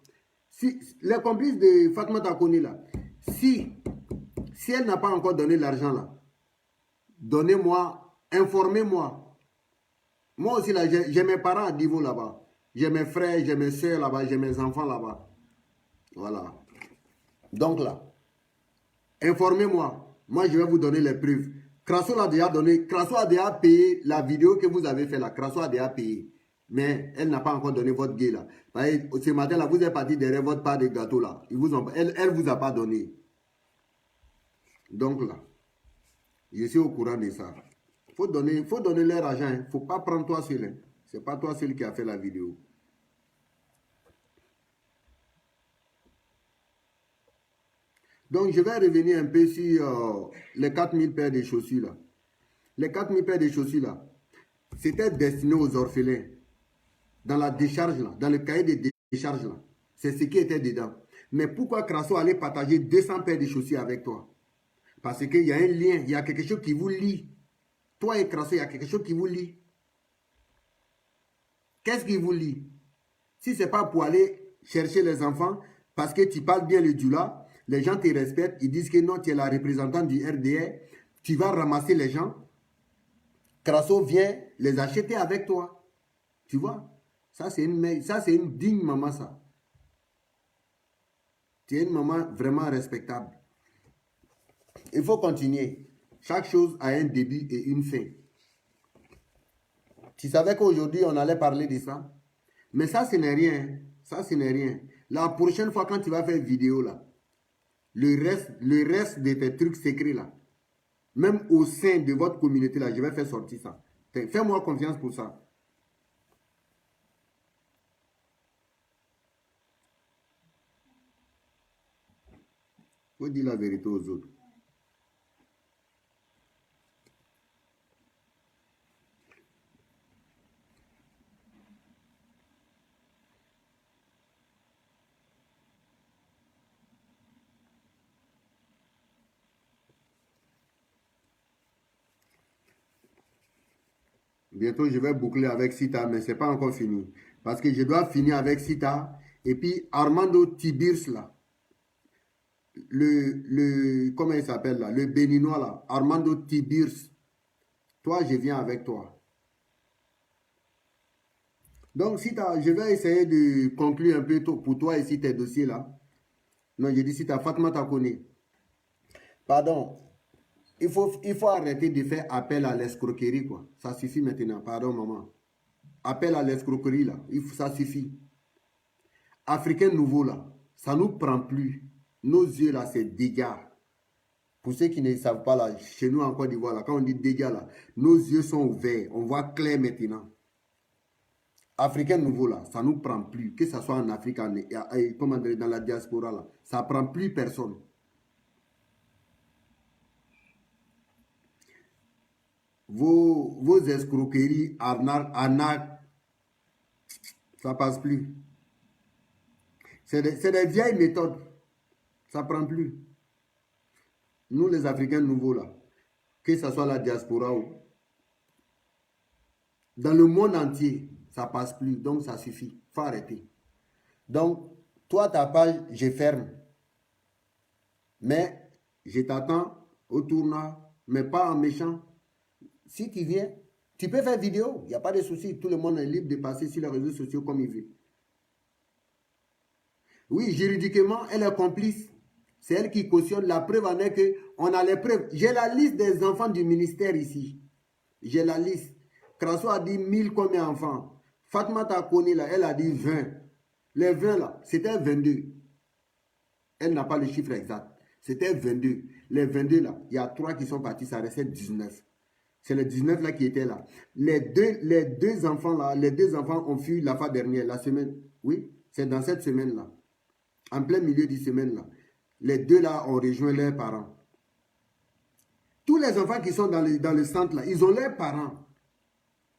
Si, les complices de Fatma Takoni là, si elle n'a pas encore donné l'argent là, donnez-moi, informez-moi. Moi aussi là, j'ai mes parents à Divo là-bas. J'ai mes frères, j'ai mes soeurs là-bas, j'ai mes enfants là-bas. Voilà. Donc là, informez-moi. Moi, je vais vous donner les preuves. Crasso a déjà donné, Crasso a déjà payé la vidéo que vous avez fait là. Crasso a déjà payé. Mais elle n'a pas encore donné votre gay là. Ce matin là, vous êtes parti derrière votre part de gâteau là. Elle vous a pas donné. Donc là, je suis au courant de ça. Faut donner leur argent. Hein. Faut pas prendre toi seul. Hein. C'est pas toi seul qui a fait la vidéo. Donc, je vais revenir un peu sur les 4000 paires de chaussures là. Les 4000 paires de chaussures là, c'était destiné aux orphelins. Dans la décharge là, dans le cahier de décharge là. C'est ce qui était dedans. Mais pourquoi Crasso allait partager 200 paires de chaussures avec toi? Parce qu'il y a un lien, il y a quelque chose qui vous lie. Toi et Crasso, il y a quelque chose qui vous lie. Qu'est-ce qui vous lie? Si ce n'est pas pour aller chercher les enfants, parce que tu parles bien le Dula, les gens te respectent, ils disent que non, tu es la représentante du RDR, tu vas ramasser les gens. Crasso vient les acheter avec toi. Tu vois? Ça, c'est une digne maman, ça. Tu es une maman vraiment respectable. Il faut continuer. Chaque chose a un début et une fin. Tu savais qu'aujourd'hui, on allait parler de ça? Mais ça, ce n'est rien. Ça, ce n'est rien. La prochaine fois, quand tu vas faire vidéo, là, le reste de tes trucs secrets, là, même au sein de votre communauté, là, je vais faire sortir ça. Fais-moi confiance pour ça. Il faut dire la vérité aux autres. Bientôt, je vais boucler avec Sita, mais ce n'est pas encore fini. Parce que je dois finir avec Sita Et puis Armando Tibirs là, comment il s'appelle là, le béninois là, Armando Tibirs, toi je viens avec toi. Donc si je vais essayer de conclure un peu pour toi ici tes dossiers là. Non, j'ai dit si ta Fatma t'a connaît. Pardon, il faut arrêter de faire appel à l'escroquerie quoi. Ça suffit maintenant, pardon maman. Appel à l'escroquerie là, ça suffit. Africain nouveau là, ça nous prend plus. Nos yeux là, c'est dégâts. Pour ceux qui ne savent pas là, chez nous en Côte d'Ivoire là, quand on dit dégâts là, nos yeux sont ouverts, on voit clair maintenant. Africain nouveau là, ça nous prend plus. Que ce soit en Afrique, comment dire, dans la diaspora là, ça prend plus personne. Vos escroqueries, arnaques, ça passe plus. C'est des vieilles méthodes. Ça prend plus. Nous, les Africains nouveaux, là, que ce soit la diaspora ou dans le monde entier, ça passe plus. Donc, ça suffit. Il faut arrêter. Donc, toi, ta page, je ferme. Mais, je t'attends au tournoi, mais pas en méchant. Si tu viens, tu peux faire vidéo. Il n'y a pas de souci. Tout le monde est libre de passer sur les réseaux sociaux comme il veut. Oui, juridiquement, elle est complice. C'est elle qui cautionne. La preuve en est qu'on a les preuves. J'ai la liste des enfants du ministère ici. J'ai la liste. Krasso a dit 1000 combien d'enfants. Fatma Takoni, là, elle a dit 20. Les 20 là, c'était 22. Elle n'a pas le chiffre exact. C'était 22. Les 22 là, il y a 3 qui sont partis, ça restait 19. C'est les 19 là qui étaient là. Les deux enfants là, les deux enfants ont fui la fois dernière, la semaine. Oui, c'est dans cette semaine là. En plein milieu de semaine là. Les deux là ont rejoint leurs parents. Tous les enfants qui sont dans le centre là, ils ont leurs parents.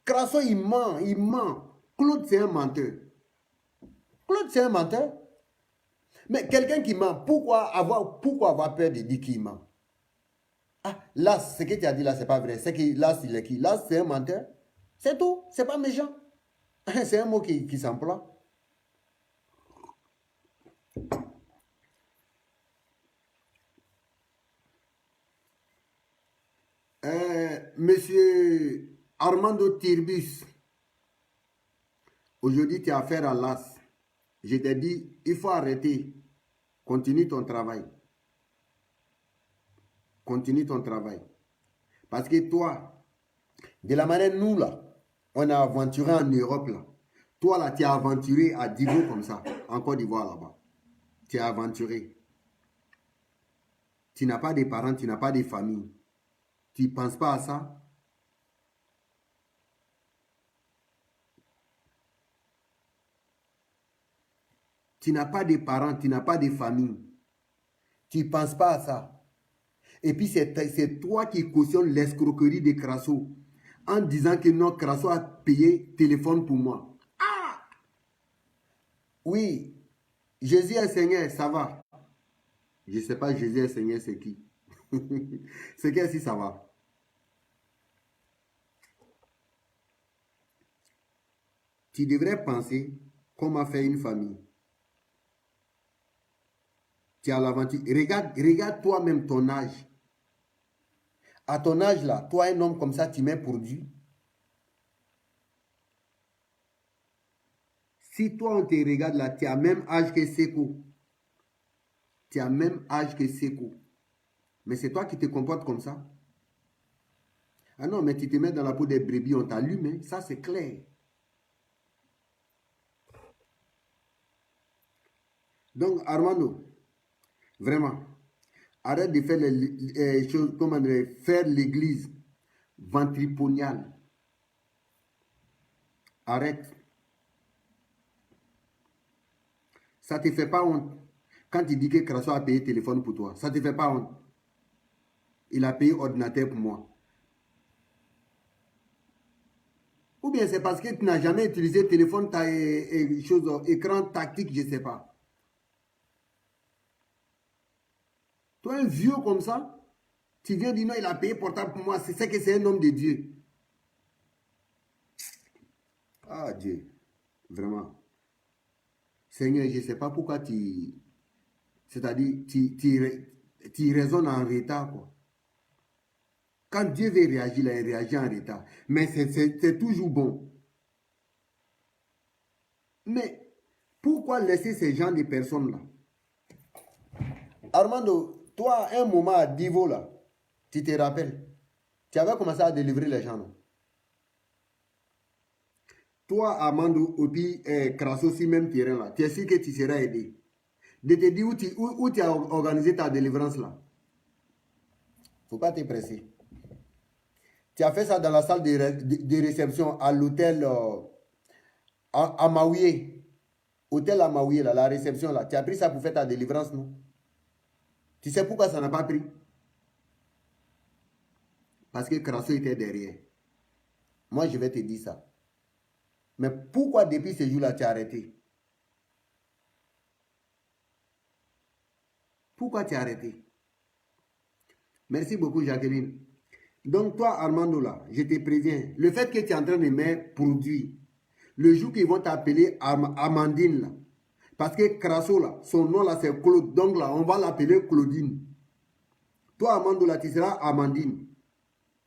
Krasso, il ment, il ment. Claude, c'est un menteur. Claude, c'est un menteur. Mais quelqu'un qui ment, pourquoi avoir peur de dire qu'il ment? Ah, là, ce que tu as dit là, c'est pas vrai. C'est que là, il est qui? Là, c'est un menteur. C'est tout. C'est pas méchant. C'est un mot qui s'emploie. Monsieur Armando Tirbus, aujourd'hui, tu as affaire à l'AS. Je t'ai dit, il faut arrêter. Continue ton travail. Continue ton travail. Parce que toi, de la manière nous, là, on a aventuré en Europe, là. Toi, là, tu as aventuré à Divo comme ça, en Côte d'Ivoire, là-bas. Tu as aventuré. Tu n'as pas de parents, tu n'as pas de famille. Tu ne penses pas à ça? Tu n'as pas de parents, tu n'as pas de famille. Tu ne penses pas à ça. Et puis, c'est toi qui cautionnes l'escroquerie de Krasso en disant que non, Krasso a payé téléphone pour moi. Ah! Oui, Jésus est Seigneur, ça va. Je ne sais pas, Jésus est Seigneur, c'est qui? C'est qui si ça va? Tu devrais penser comment faire une famille. Tu as l'aventure. Regarde toi-même ton âge. À ton âge là, toi un homme comme ça, tu mets produit. Si toi on te regarde là, tu as même âge que Seko. Tu as même âge que Seko. Mais c'est toi qui te comportes comme ça. Ah non, mais tu te mets dans la peau des brebis, on t'allume, hein? Ça c'est clair. Donc Armando, vraiment, arrête de faire les choses, comment dire, faire l'église ventriponiale. Arrête. Ça ne te fait pas honte. Quand tu dis que Krasso a payé téléphone pour toi, ça ne te fait pas honte. Il a payé ordinateur pour moi. Ou bien c'est parce que tu n'as jamais utilisé téléphone, écran tactique, je ne sais pas. Toi, un vieux comme ça, tu viens dire non, il a payé portable pour moi. C'est que c'est un homme de Dieu. Ah Dieu, vraiment. Seigneur, je ne sais pas pourquoi c'est-à-dire, tu raisonnes en retard, quoi. Quand Dieu veut réagir, là, il réagit en retard. Mais c'est toujours bon. Mais pourquoi laisser ces gens de personnes-là? Armando, toi, à un moment à Divo, là, tu te rappelles, tu avais commencé à délivrer les gens, non? Toi, Armando, et puis Crasso, si même terrain, là, tu es sûr que tu seras aidé. De te dire où tu as organisé ta délivrance, là. Faut pas te presser. Tu as fait ça dans la salle de réception à l'hôtel à Maouye. Hôtel à Maouye, là, la réception, là. Tu as pris ça pour faire ta délivrance, non? Tu sais pourquoi ça n'a pas pris? Parce que Crasso était derrière. Moi, je vais te dire ça. Mais pourquoi depuis ce jour-là, tu as arrêté? Pourquoi tu as arrêté? Merci beaucoup, Jacqueline. Donc, toi, Armando, là, je te préviens, le fait que tu es en train de mettre produit, le jour qu'ils vont t'appeler Amandine, là, parce que Crasso, là, son nom, là, c'est Claude. Donc, là, on va l'appeler Claudine. Toi, Armando, là, tu seras Amandine.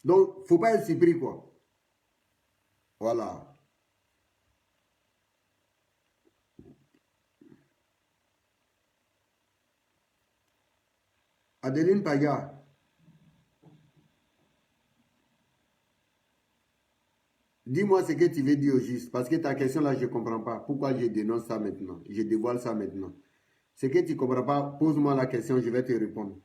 Donc, il ne faut pas être surpris, quoi. Voilà. Adeline Paya. Dis-moi ce que tu veux dire au juste, parce que ta question là, je ne comprends pas. Pourquoi je dénonce ça maintenant? Je dévoile ça maintenant. Ce que tu ne comprends pas, pose-moi la question, je vais te répondre.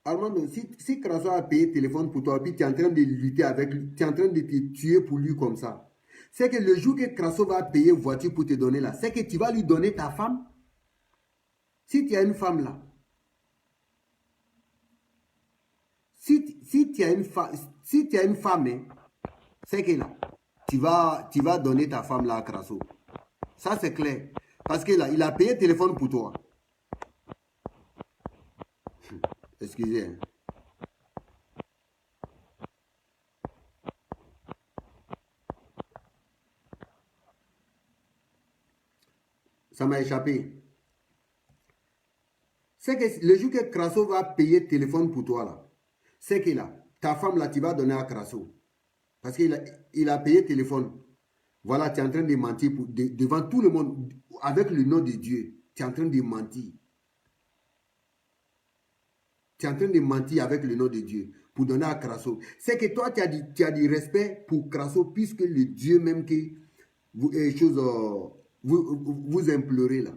Armando, si Crasso a payé téléphone pour toi, puis tu es en train de lutter avec lui, tu es en train de te tuer pour lui comme ça, c'est que le jour que Crasso va payer voiture pour te donner là, c'est que tu vas lui donner ta femme. Si tu as une femme là, si tu as une femme, hein, c'est que là, tu vas donner ta femme là à Crasso. Ça, c'est clair. Parce que là, il a payé téléphone pour toi. Excusez. Hein. Ça m'a échappé. C'est que le jour que Crasso va payer téléphone pour toi là, c'est que là, ta femme là, tu vas donner à Crasso. Parce qu'il a payé téléphone. Voilà, tu es en train de mentir devant tout le monde, avec le nom de Dieu. Tu es en train de mentir. Tu es en train de mentir avec le nom de Dieu pour donner à Crasso. C'est que toi, tu as du respect pour Crasso, puisque le Dieu même que vous implorez là.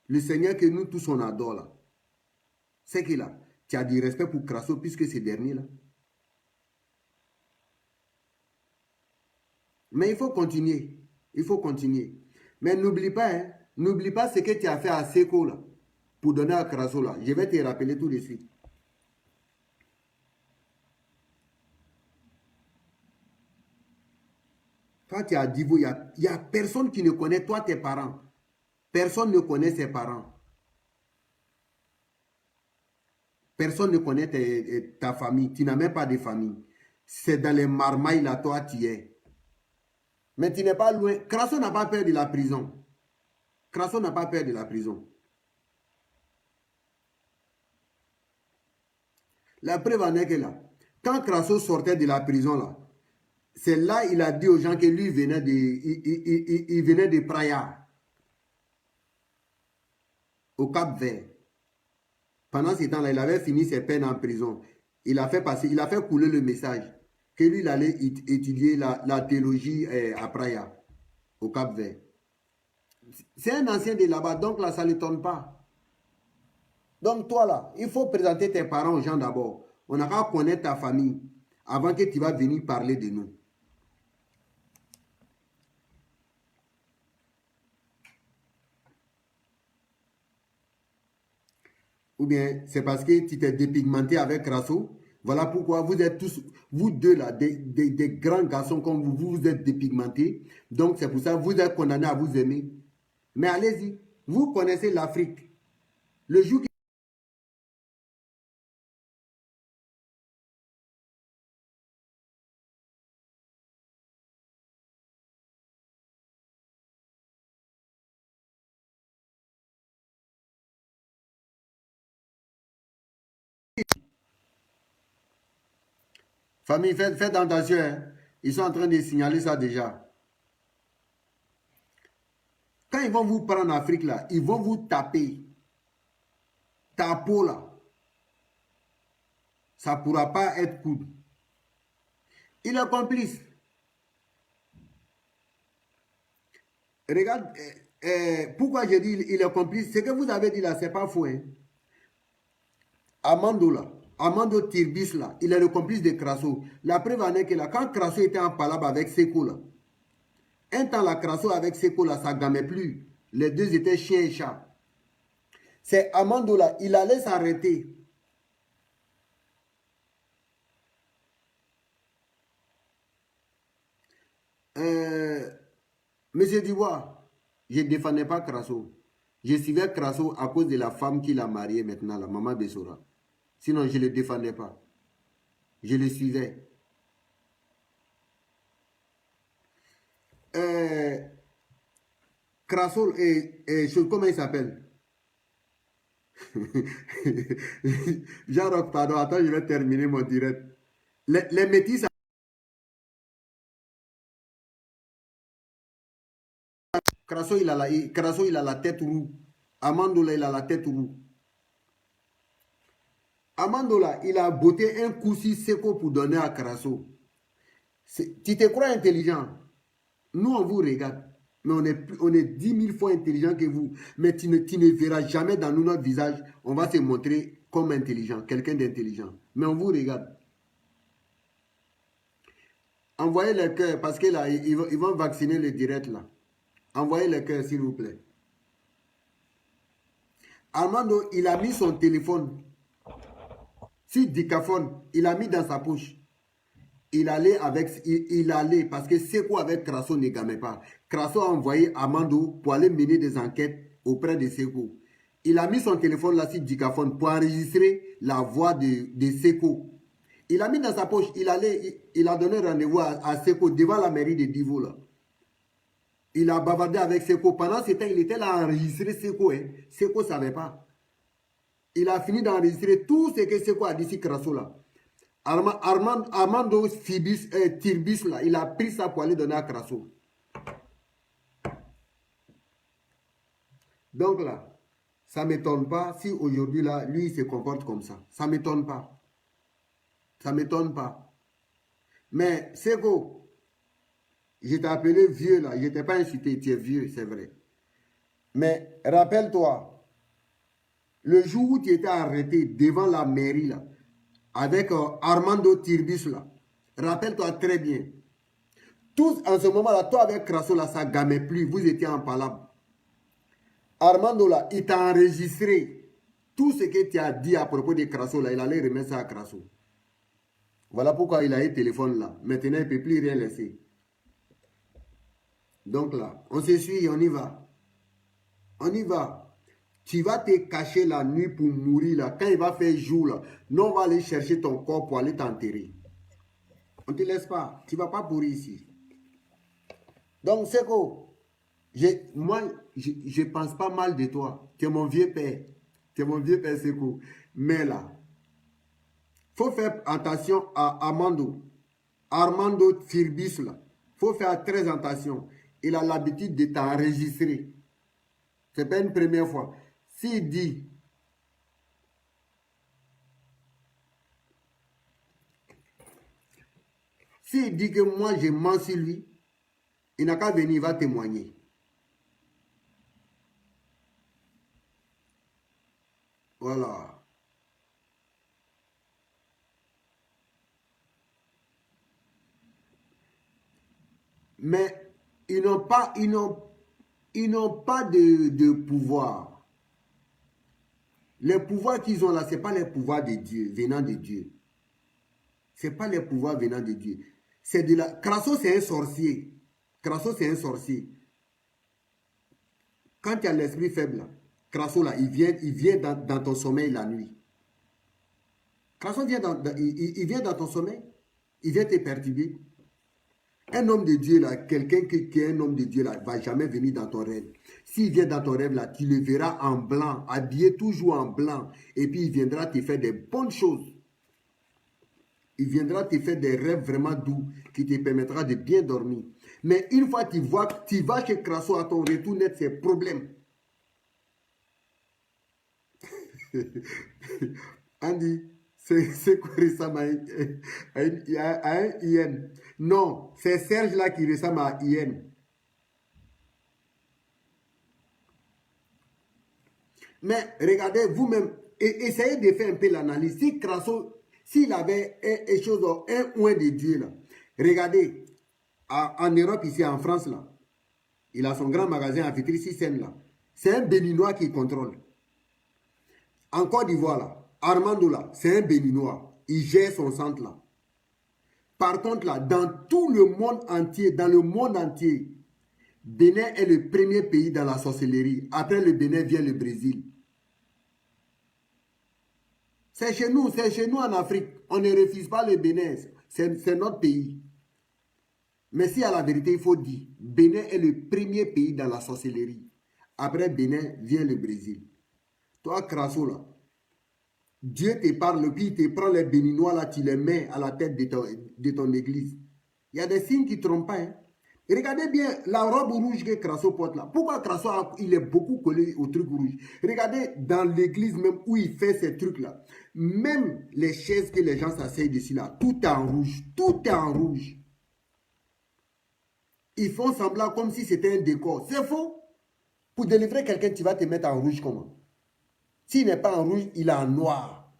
Le Seigneur que nous tous on adore là. C'est que là, tu as du respect pour Crasso, puisque c'est dernier là. Mais il faut continuer. Il faut continuer. Mais n'oublie pas, hein, n'oublie pas ce que tu as fait à Seko là, pour donner à Crasso là. Je vais te rappeler tout de suite. Toi, tu as dit, il n'y a personne qui ne connaît toi, tes parents. Personne ne connaît ses parents. Personne ne connaît ta famille. Tu n'as même pas de famille. C'est dans les marmailles là, toi, tu es. Mais tu n'es pas loin. Crasso n'a pas peur de la prison. Crasso n'a pas peur de la prison. La preuve en est que là, quand Crasso sortait de la prison là, c'est là il a dit aux gens que lui venait il venait de Praia, au Cap-Vert. Pendant ce temps-là, il avait fini ses peines en prison. Il a fait couler le message que lui, il allait étudier la théologie à Praia, au Cap-Vert. C'est un ancien de là-bas, donc là, ça ne l'étonne pas. Donc toi là, il faut présenter tes parents aux gens d'abord. On n'a qu'à connaître ta famille avant que tu vas venir parler de nous. Ou bien c'est parce que tu t'es dépigmenté avec Crasso. Voilà pourquoi vous êtes tous, vous deux là, des grands garçons comme vous, vous êtes dépigmentés. Donc c'est pour ça que vous êtes condamnés à vous aimer. Mais allez-y, vous connaissez l'Afrique. Le jour Famille, faites attention. Hein. Ils sont en train de signaler ça déjà. Quand ils vont vous prendre en Afrique, là, ils vont vous taper. Ta peau, là. Ça ne pourra pas être cool. Il est complice. Regarde, pourquoi je dis il est complice. Ce que vous avez dit là, ce n'est pas faux. Hein. Amando là, Amando Tirbis là, il est le complice de Crasso. La preuve en est que là, quand Crasso était en palabre avec Seko là, un temps la Crasso avec Seko là, ça ne gammait plus. Les deux étaient chien et chat. C'est Amando là, il allait s'arrêter. Monsieur Dubois, je ne défendais pas Crasso. Je suivais Crasso à cause de la femme qu'il a mariée maintenant, la maman Bessora. Sinon, je ne le défendais pas. Je le suivais. Crasso, comment il s'appelle? Jean-Roch, pardon, attends, je vais terminer mon direct. Les métis, Crasso, il a la tête roue. Amandola, il a la tête roue. Amandola, il a botté un coup si Seko pour donner à Crasso. Tu te crois intelligent? Nous, on vous regarde. Mais on est 10 000 fois intelligent que vous. Mais tu ne verras jamais dans notre visage, on va se montrer comme intelligent, quelqu'un d'intelligent. Mais on vous regarde. Envoyez les cœurs, parce que là, ils vont vacciner le direct là. Envoyez les cœurs, s'il vous plaît. Armando, il a mis son téléphone sur dictaphone. Il a mis dans sa poche. Il allait, parce que Seko avec Crasso ne gagnait pas. Crasso a envoyé Amando pour aller mener des enquêtes auprès de Seko. Il a mis son téléphone là sur dictaphone pour enregistrer la voix de Seko. Il a mis dans sa poche, il a donné rendez-vous à Seko devant la mairie de Divo là. Il a bavardé avec Seko. Pendant ce temps, il était là à enregistrer Seko. Hein. Seko ne savait pas. Il a fini d'enregistrer tout ce que Seko a dit sur Crasso là. Armando Tirbis là, il a pris ça pour aller donner à Crasso. Donc là, ça ne m'étonne pas si aujourd'hui là, lui il se comporte comme ça. Ça ne m'étonne pas. Ça ne m'étonne pas. Mais Seko, je t'ai appelé vieux là, je ne t'ai pas insulté, tu es vieux, c'est vrai. Mais rappelle-toi, le jour où tu étais arrêté devant la mairie là, avec Armando Tirbis là. Rappelle-toi très bien. Tous en ce moment-là, toi avec Crasso là, ça ne gammait plus. Vous étiez en palabre. Armando là, il t'a enregistré. Tout ce que tu as dit à propos de Crasso là, il allait remettre ça à Crasso. Voilà pourquoi il a eu téléphone là. Maintenant, il ne peut plus rien laisser. Donc là, on se suit, on y va. On y va. Tu vas te cacher la nuit pour mourir là. Quand il va faire jour là, nous on va aller chercher ton corps pour aller t'enterrer. On ne te laisse pas. Tu ne vas pas pourrir ici. Donc Seko, moi, je ne pense pas mal de toi. Tu es mon vieux père. Tu es mon vieux père Seko. Mais là, il faut faire attention à Armando Tirbis là. Il faut faire très attention. Il a l'habitude de t'enregistrer. Ce n'est pas une première fois. S'il dit que moi je mens sur lui, il n'a qu'à venir, il va témoigner. Voilà. Mais ils n'ont pas de pouvoir. Les pouvoirs qu'ils ont là, ce n'est pas les pouvoirs de Dieu, venant de Dieu. Ce n'est pas les pouvoirs venant de Dieu. C'est de la... Crasso, c'est un sorcier. Crasso, c'est un sorcier. Quand tu as l'esprit faible, là, Crasso, là, il vient dans ton sommeil la nuit. Crasso vient il vient dans ton sommeil. Il vient te perturber. Un homme de Dieu, là, quelqu'un qui est un homme de Dieu, là, ne va jamais venir dans ton rêve. S'il vient dans ton rêve, là, tu le verras en blanc, habillé toujours en blanc. Et puis, il viendra te faire des bonnes choses. Il viendra te faire des rêves vraiment doux qui te permettra de bien dormir. Mais une fois que tu vas chez Crasso à ton retour net, c'est problème. Andy, c'est quoi ressemble à un hyène? Non, c'est Serge là qui ressemble à hyène. Mais regardez vous-même, essayez de faire un peu l'analyse. Si Crasso, s'il avait un oin de Dieu là, regardez, en Europe ici, en France là, il a son grand magasin à Vitry-sur-Seine là. C'est un Béninois qui contrôle. En Côte d'Ivoire là, Armando là, c'est un Béninois. Il gère son centre là. Par contre là, dans tout le monde entier, Bénin est le premier pays dans la sorcellerie. Après le Bénin vient le Brésil. C'est chez nous en Afrique. On ne refuse pas le Bénin. C'est notre pays. Mais si à la vérité, il faut dire, Bénin est le premier pays dans la sorcellerie. Après Bénin vient le Brésil. Toi, Crasso, là, Dieu te parle, puis il te prend les Béninois, là, tu les mets à la tête de ton église. Il y a des signes qui ne trompent pas. Hein. Et regardez bien la robe rouge que Crasso porte là. Pourquoi Crasso, il est beaucoup collé au truc rouge? Regardez dans l'église même où il fait ces trucs-là. Même les chaises que les gens s'asseyent dessus là, tout est en rouge. Tout est en rouge. Ils font semblant comme si c'était un décor. C'est faux. Pour délivrer quelqu'un, tu vas te mettre en rouge comment? S'il n'est pas en rouge, il est en noir.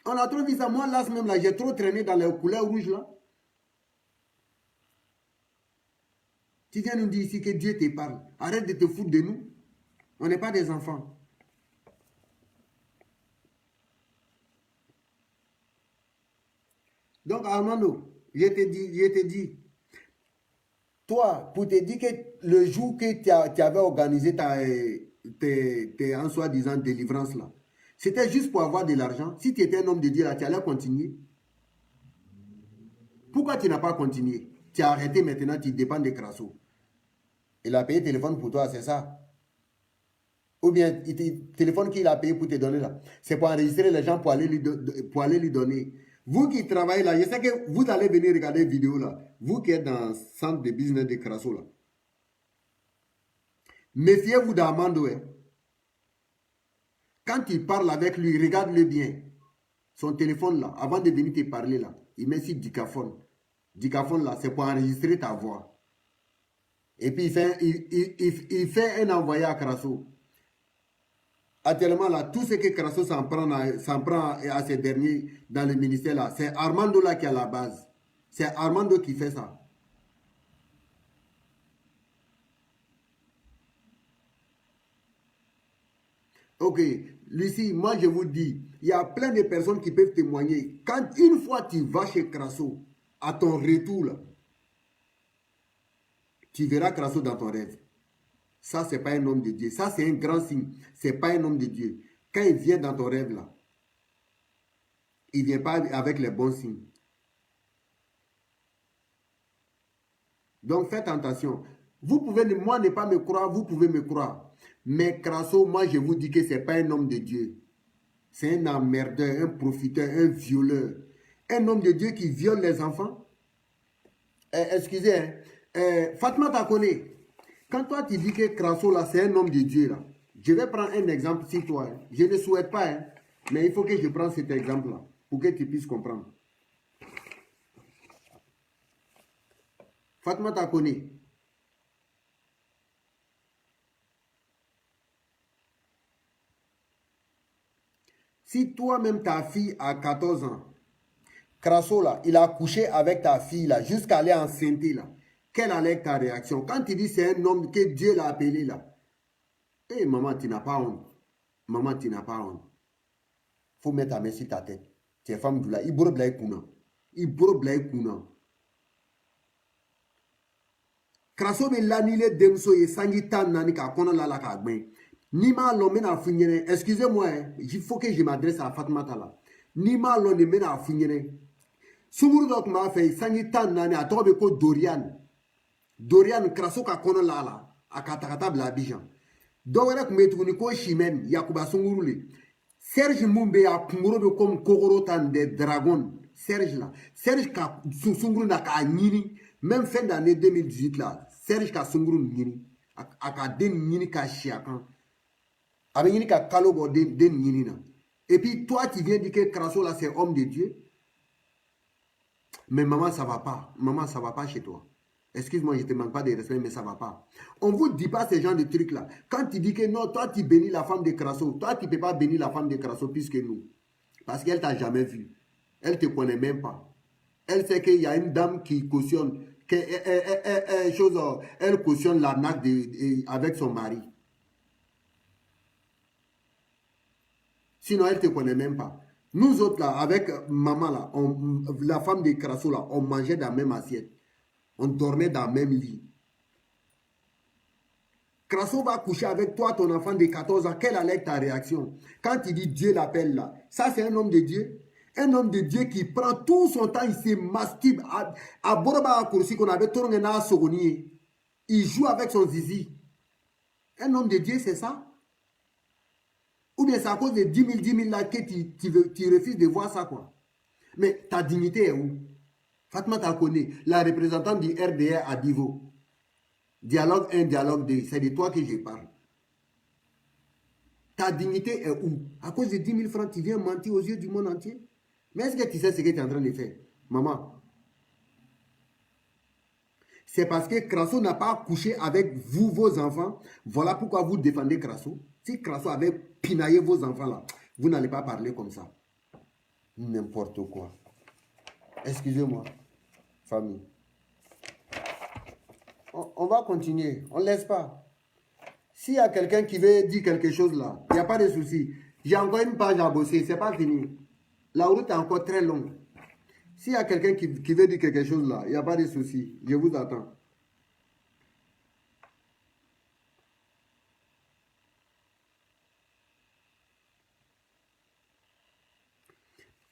On a trop vu ça. Moi, là, même là, j'ai trop traîné dans les couleurs rouges là. Tu viens nous dire ici que Dieu te parle. Arrête de te foutre de nous. On n'est pas des enfants. Donc, Armando, je te dis, toi, pour te dire que le jour que tu avais organisé tes en soi-disant délivrance là, c'était juste pour avoir de l'argent. Si tu étais un homme de Dieu là, tu allais continuer. Pourquoi tu n'as pas continué? Tu as arrêté maintenant, tu dépends de Crasso. Il a payé le téléphone pour toi, c'est ça? Ou bien, le téléphone qu'il a payé pour te donner là, c'est pour enregistrer les gens pour aller lui donner. Vous qui travaillez là, je sais que vous allez venir regarder vidéo là. Vous qui êtes dans le centre de business de Crasso là. Méfiez-vous d'Armando. Hein. Quand il parle avec lui, regarde-le bien. Son téléphone là, avant de venir te parler là, il met sur dictaphone. Dictaphone là, c'est pour enregistrer ta voix. Et puis il fait un envoyé à Crasso. Actuellement, là, tout ce que Crasso s'en prend à ces derniers dans le ministère, là, c'est Armando là qui est à la base. C'est Armando qui fait ça. Ok, Lucie, moi je vous dis, il y a plein de personnes qui peuvent témoigner. Quand une fois tu vas chez Crasso, à ton retour, là, tu verras Crasso dans ton rêve. Ça, ce n'est pas un homme de Dieu. Ça, c'est un grand signe. Ce n'est pas un homme de Dieu. Quand il vient dans ton rêve, là, il ne vient pas avec les bons signes. Donc, faites attention. Vous pouvez, moi, ne pas me croire, vous pouvez me croire. Mais Crasso, moi, je vous dis que ce n'est pas un homme de Dieu. C'est un emmerdeur, un profiteur, un violeur. Un homme de Dieu qui viole les enfants. Excusez, hein. Fatma Takone. Quand toi tu dis que Crasso là c'est un homme de Dieu là, je vais prendre un exemple sur toi. Hein. Je ne souhaite pas, hein, mais il faut que je prenne cet exemple là pour que tu puisses comprendre. Fatma Takone. Si toi-même ta fille a 14 ans, Crasso là, il a couché avec ta fille là jusqu'à aller enceinte là. Quelle allait être ta réaction? Quand tu dis c'est un homme que Dieu l'a appelé là. Eh maman, tu n'as pas honte. Maman, tu n'as pas honte. Il faut mettre ta main sur ta tête. Tu es femme de là. Il bourre de kuna. Il bourre de kuna. Crasso me l'annulé demso et sangita nani ka kona la kagbe. Nima lo mena funyene. Excusez-moi, il faut que je m'adresse à Fatmata là. Nima lo ne mena funyene. Sumuru dok ma fait sangita nani a tobe ko Dorian. Dorian Crasso ka kono lala akatakata bla Abidjan. Dowere kumetuni ko Chimène Yakuba Sungurule. Serge Moumbe a Kunguro comme Kogorotan des dragons. Serge là. Serge ka Sunguru na ka Nini. Même fin d'année 2018 là. Serge ka Sunguru Nini. A den Nini ka Chiakan. Avec Nini ka Kalogo den Nini na. Et puis toi tu viens dire que Krasso là c'est homme de Dieu. Mais maman ça va pas. Maman ça va pas chez toi. Excuse-moi, je ne te manque pas de respect, mais ça ne va pas. On ne vous dit pas ce genre de trucs-là. Quand tu dis que non, toi, tu bénis la femme de Krasso, toi, tu ne peux pas bénir la femme de Krasso plus que nous. Parce qu'elle ne t'a jamais vu. Elle ne te connaît même pas. Elle sait qu'il y a une dame qui cautionne, elle cautionne l'arnaque avec son mari. Sinon, elle ne te connaît même pas. Nous autres, là, avec maman, là, la femme de Krasso, là, on mangeait dans la même assiette. On dormait dans le même lit. Krasso va coucher avec toi, ton enfant de 14 ans. Quelle allait être ta réaction? Quand il dit Dieu l'appelle là, ça c'est un homme de Dieu. Un homme de Dieu qui prend tout son temps, il se masturbe. À Boroba Kursi, qu'on avait tourné dans Sogonier. Il joue avec son zizi. Un homme de Dieu, c'est ça? Ou bien c'est à cause de 10 000 là que tu refuses de voir ça, quoi. Mais ta dignité est où? Fatma t'a connu, la représentante du RDR à Divo. Dialogue 1, dialogue 2, c'est de toi que je parle. Ta dignité est où? À cause de 10 000 francs, tu viens mentir aux yeux du monde entier? Mais est-ce que tu sais ce que tu es en train de faire? Maman. C'est parce que Krasso n'a pas couché avec vous, vos enfants. Voilà pourquoi vous défendez Krasso. Si Krasso avait pinaillé vos enfants là, vous n'allez pas parler comme ça. N'importe quoi. Excusez-moi. Famille. On va continuer. On ne laisse pas. S'il y a quelqu'un qui veut dire quelque chose là, il n'y a pas de souci. J'ai encore une page à bosser. Ce n'est pas fini. La route est encore très longue. S'il y a quelqu'un qui veut dire quelque chose là, il n'y a pas de souci. Je vous attends.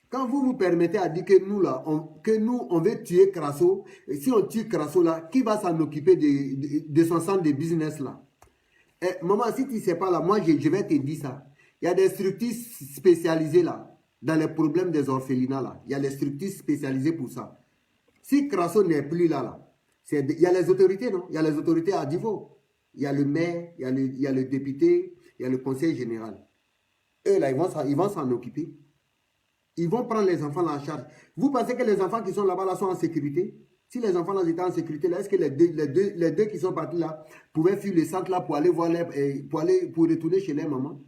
Quand vous vous permettez à dire que nous, là, on veut tuer Krasso, et si on tue Krasso, là, qui va s'en occuper de son centre de business, là? Et, maman, si tu ne sais pas, là, moi, je vais te dire ça. Il y a des structures spécialisées, là, dans les problèmes des orphelinats, là. Il y a des structures spécialisées pour ça. Si Krasso n'est plus là, il y a les autorités, non? Il y a les autorités à Divo. Il y a le maire, il y a le député, il y a le conseil général. Eux, là, ils vont s'en occuper. Ils vont prendre les enfants là en charge. Vous pensez que les enfants qui sont là-bas là sont en sécurité? Si les enfants là étaient en sécurité, est-ce que les deux qui sont partis là pouvaient fuir le centre là pour aller voir pour retourner chez les mamans?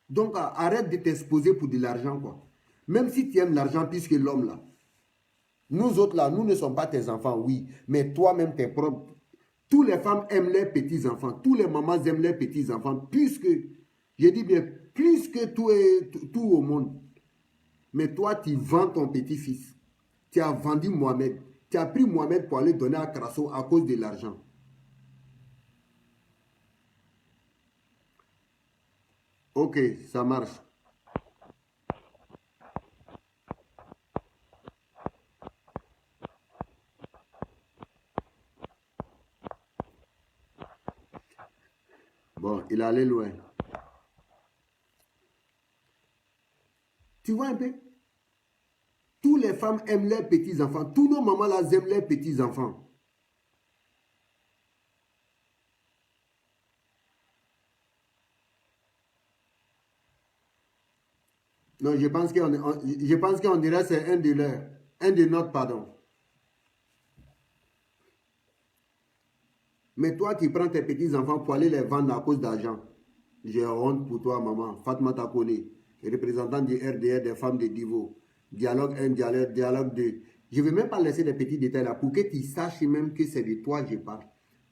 Donc arrête de t'exposer pour de l'argent, quoi. Même si tu aimes l'argent plus que l'homme là. Nous autres là, nous ne sommes pas tes enfants, oui. Mais toi-même tes propres. Toutes les femmes aiment leurs petits-enfants. Tous les mamans aiment leurs petits-enfants. Puisque, je dis bien, plus que tout au monde. Mais toi, tu vends ton petit-fils. Tu as vendu Mohamed. Tu as pris Mohamed pour aller donner à Krasso à cause de l'argent. Ok, ça marche. Bon, il allait loin. Tu vois un peu? Toutes les femmes aiment leurs petits-enfants. Tous nos mamans là aiment leurs petits-enfants. Non, je pense qu'on dirait que c'est un de leurs. Un de notre, pardon. Mais toi qui prends tes petits-enfants pour aller les vendre à cause d'argent. J'ai honte pour toi, maman. Fatma Takone, représentant du RDR des femmes de Divo. Dialogue 1, dialogue 2. Je ne vais même pas laisser les petits détails là pour que tu saches même que c'est de toi que je parle.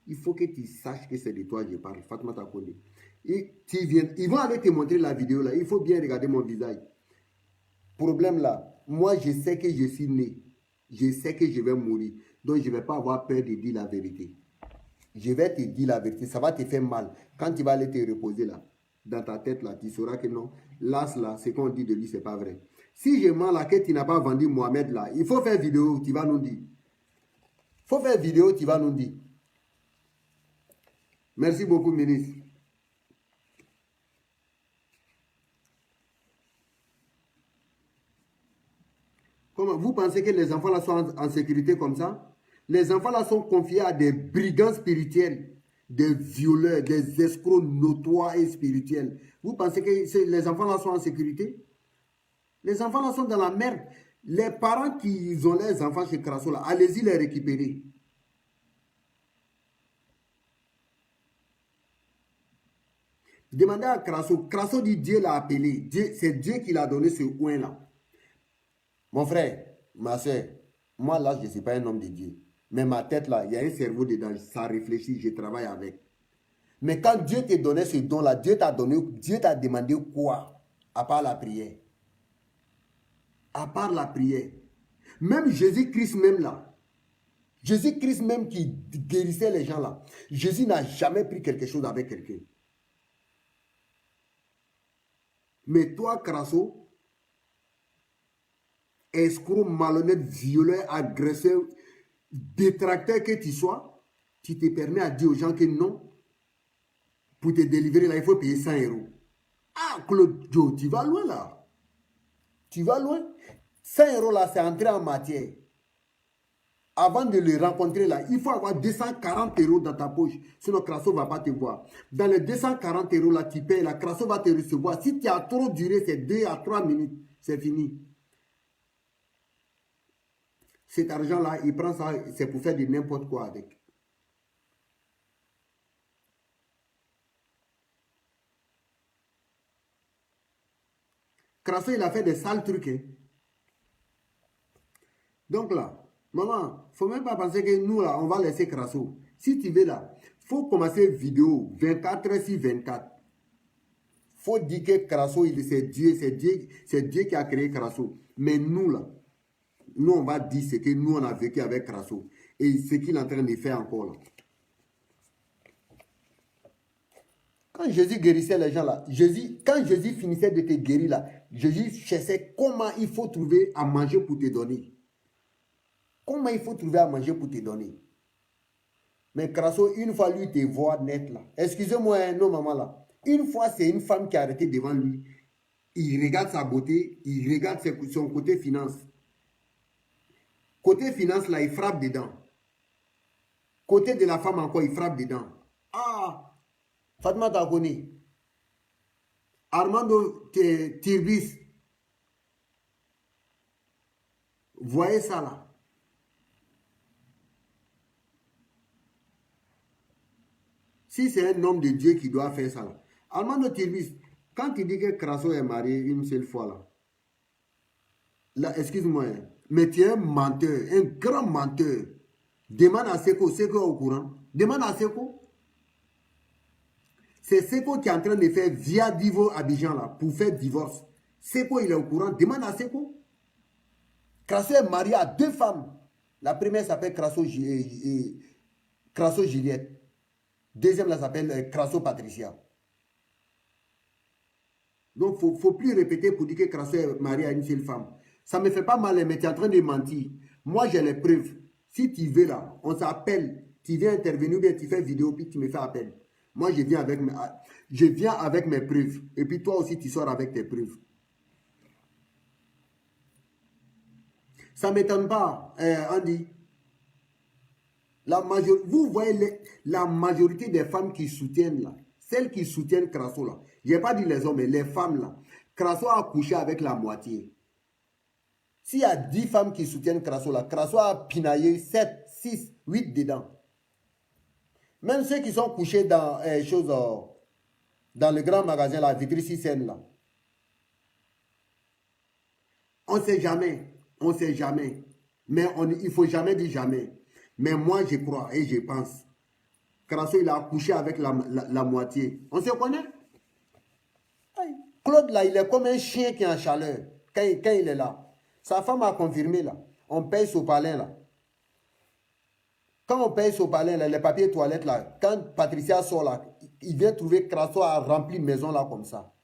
Il faut que tu saches que c'est de toi que je parle. Fatma Takone. Ils vont aller te montrer la vidéo là. Il faut bien regarder mon visage. Problème là, moi je sais que je suis né. Je sais que je vais mourir. Donc je ne vais pas avoir peur de dire la vérité. Je vais te dire la vérité, ça va te faire mal. Quand tu vas aller te reposer là, dans ta tête là, tu sauras que non, là, ce qu'on dit de lui, c'est pas vrai. Si je mens là, que tu n'as pas vendu Mohamed là, il faut faire vidéo, tu vas nous dire. Il faut faire vidéo, tu vas nous dire. Merci beaucoup, ministre. Comment? Vous pensez que les enfants là sont en sécurité comme ça? Les enfants là sont confiés à des brigands spirituels, des violeurs, des escrocs notoires et spirituels. Vous pensez que les enfants là sont en sécurité? Les enfants là sont dans la merde. Les parents qui ont les enfants chez Crasso là, allez-y les récupérer. Demandez à Crasso. Crasso dit Dieu l'a appelé. C'est Dieu qui l'a donné ce coin là. Mon frère, ma soeur, moi là, je ne suis pas un homme de Dieu. Mais ma tête là, il y a un cerveau dedans, ça réfléchit, je travaille avec. Mais quand Dieu t'a donné ce don-là, Dieu t'a demandé quoi? À part la prière. À part la prière. Même Jésus-Christ même là. Jésus-Christ même qui guérissait les gens là. Jésus n'a jamais pris quelque chose avec quelqu'un. Mais toi, Crasso, escroc, malhonnête, violeur, agresseur, détracteur que tu sois, tu te permets à dire aux gens que non, pour te délivrer là, il faut payer 100 €. Ah, Claude Joe, tu vas loin là. Tu vas loin. 100 € là, c'est entrer en matière. Avant de le rencontrer là, il faut avoir 240 € dans ta poche. Sinon, Crasso ne va pas te voir. Dans les 240 € là, tu payes, la Crasso va te recevoir. Si tu as trop duré, c'est 2 à 3 minutes. C'est fini. Cet argent-là, il prend ça, c'est pour faire de n'importe quoi avec. Crasso, il a fait des sales trucs. Hein. Donc là, maman, il ne faut même pas penser que nous, là, on va laisser Crasso. Si tu veux là, il faut commencer vidéo 24 heures sur 24. Il faut dire que Crasso, c'est Dieu qui a créé Crasso. Mais nous, là, nous, on va dire ce que nous, on a vécu avec Crasso. Et ce qu'il est en train de faire encore là. Quand Jésus guérissait les gens là, quand Jésus finissait de te guérir là, Jésus cherchait comment il faut trouver à manger pour te donner. Comment il faut trouver à manger pour te donner. Mais Crasso, une fois lui te voit net là. Excusez-moi, non maman là. Une fois c'est une femme qui a arrêté devant lui. Il regarde sa beauté, il regarde son côté finance. Côté finance là, il frappe dedans. Côté de la femme encore, il frappe dedans. Ah! Fatma Takoni, Armando Tirbis, voyez ça là. Si c'est un homme de Dieu qui doit faire ça là. Armando Tirbis, quand il dit que Crasso est marié une seule fois là, excuse-moi, mais tu es un menteur, un grand menteur. Demande à Seko, Seko est au courant. Demande à Seko. C'est Seko qui est en train de faire via Divo Abidjan là, pour faire divorce. Seko, il est au courant. Demande à Seko. Crasso est marié à 2 femmes. La première s'appelle Crasso Juliette. Deuxième, là, s'appelle Crasso Patricia. Donc, il ne faut plus répéter pour dire que Crasso est marié à une seule femme. Ça ne me fait pas mal, mais tu es en train de mentir. Moi, j'ai les preuves. Si tu veux là, on s'appelle. Tu viens intervenir ou bien tu fais vidéo, puis tu me fais appel. Moi, je viens avec mes preuves. Et puis toi aussi, tu sors avec tes preuves. Ça ne m'étonne pas, Andy. Vous voyez la majorité des femmes qui soutiennent là. Celles qui soutiennent Crasso là. Je n'ai pas dit les hommes, mais les femmes là. Crasso a couché avec la moitié. S'il y a 10 femmes qui soutiennent Crasso là, Crasso a pinaillé 7, 6, 8 dedans. Même ceux qui sont couchés dans dans le grand magasin, la Vitry-sur-Seine là. On ne sait jamais. On ne sait jamais. Mais il ne faut jamais dire jamais. Mais moi, je crois et je pense. Crasso, il a couché avec la moitié. On se connaît? Claude, là, il est comme un chien qui est en chaleur. Quand il est là. Sa femme a confirmé, là. On paye son palais, là. Quand on paye son palais, là, les papiers toilettes, là, quand Patricia sort, là, il vient trouver Crasso a rempli maison, là, comme ça.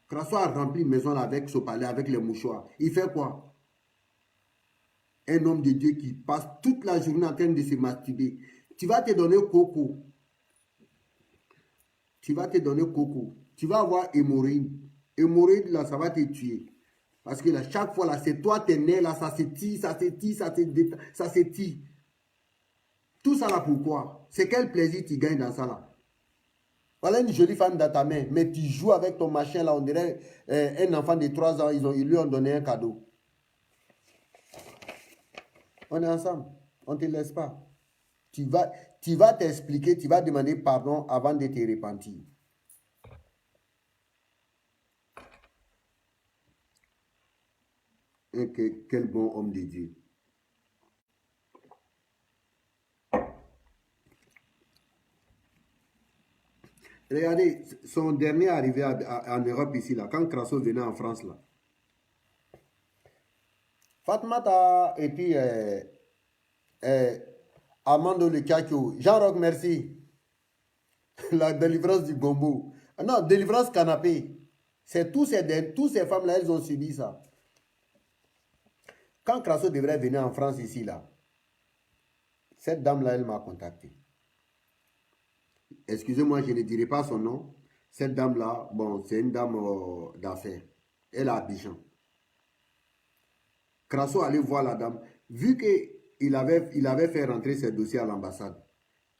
Crasso a rempli maison, là, avec son palais, avec les mouchoirs. Il fait quoi? Un homme de Dieu qui passe toute la journée en train de se masturber. Tu vas te donner coco. Tu vas te donner coco. Tu vas avoir hémorroïde. Hémorroïde, là, ça va te tuer. Parce que là, chaque fois, là, c'est toi, t'es né, là, ça s'étire, ça s'étire, ça s'étire. Tout ça, là, pourquoi? C'est quel plaisir tu gagnes dans ça, là? Voilà une jolie femme dans ta main, mais tu joues avec ton machin, là, on dirait un enfant de 3 ans, ils lui ont donné un cadeau. On est ensemble, on ne te laisse pas. Tu vas t'expliquer, tu vas demander pardon avant de te repentir. Et quel bon homme de Dieu. Regardez, son dernier arrivé en Europe ici, là, quand Crasso venait en France, là. Fatmata et puis Amando Le Kakio. Jean-Roch, merci. La délivrance du gombo. Non, délivrance canapé. C'est toutes ces femmes-là, elles ont subi ça. Quand Crasso devrait venir en France ici, là, cette dame-là, elle m'a contacté. Excusez-moi, je ne dirai pas son nom. Cette dame-là, bon, c'est une dame d'affaires. Elle a Abidjan. Crasso allait voir la dame. Vu qu'il avait fait rentrer ses dossiers à l'ambassade.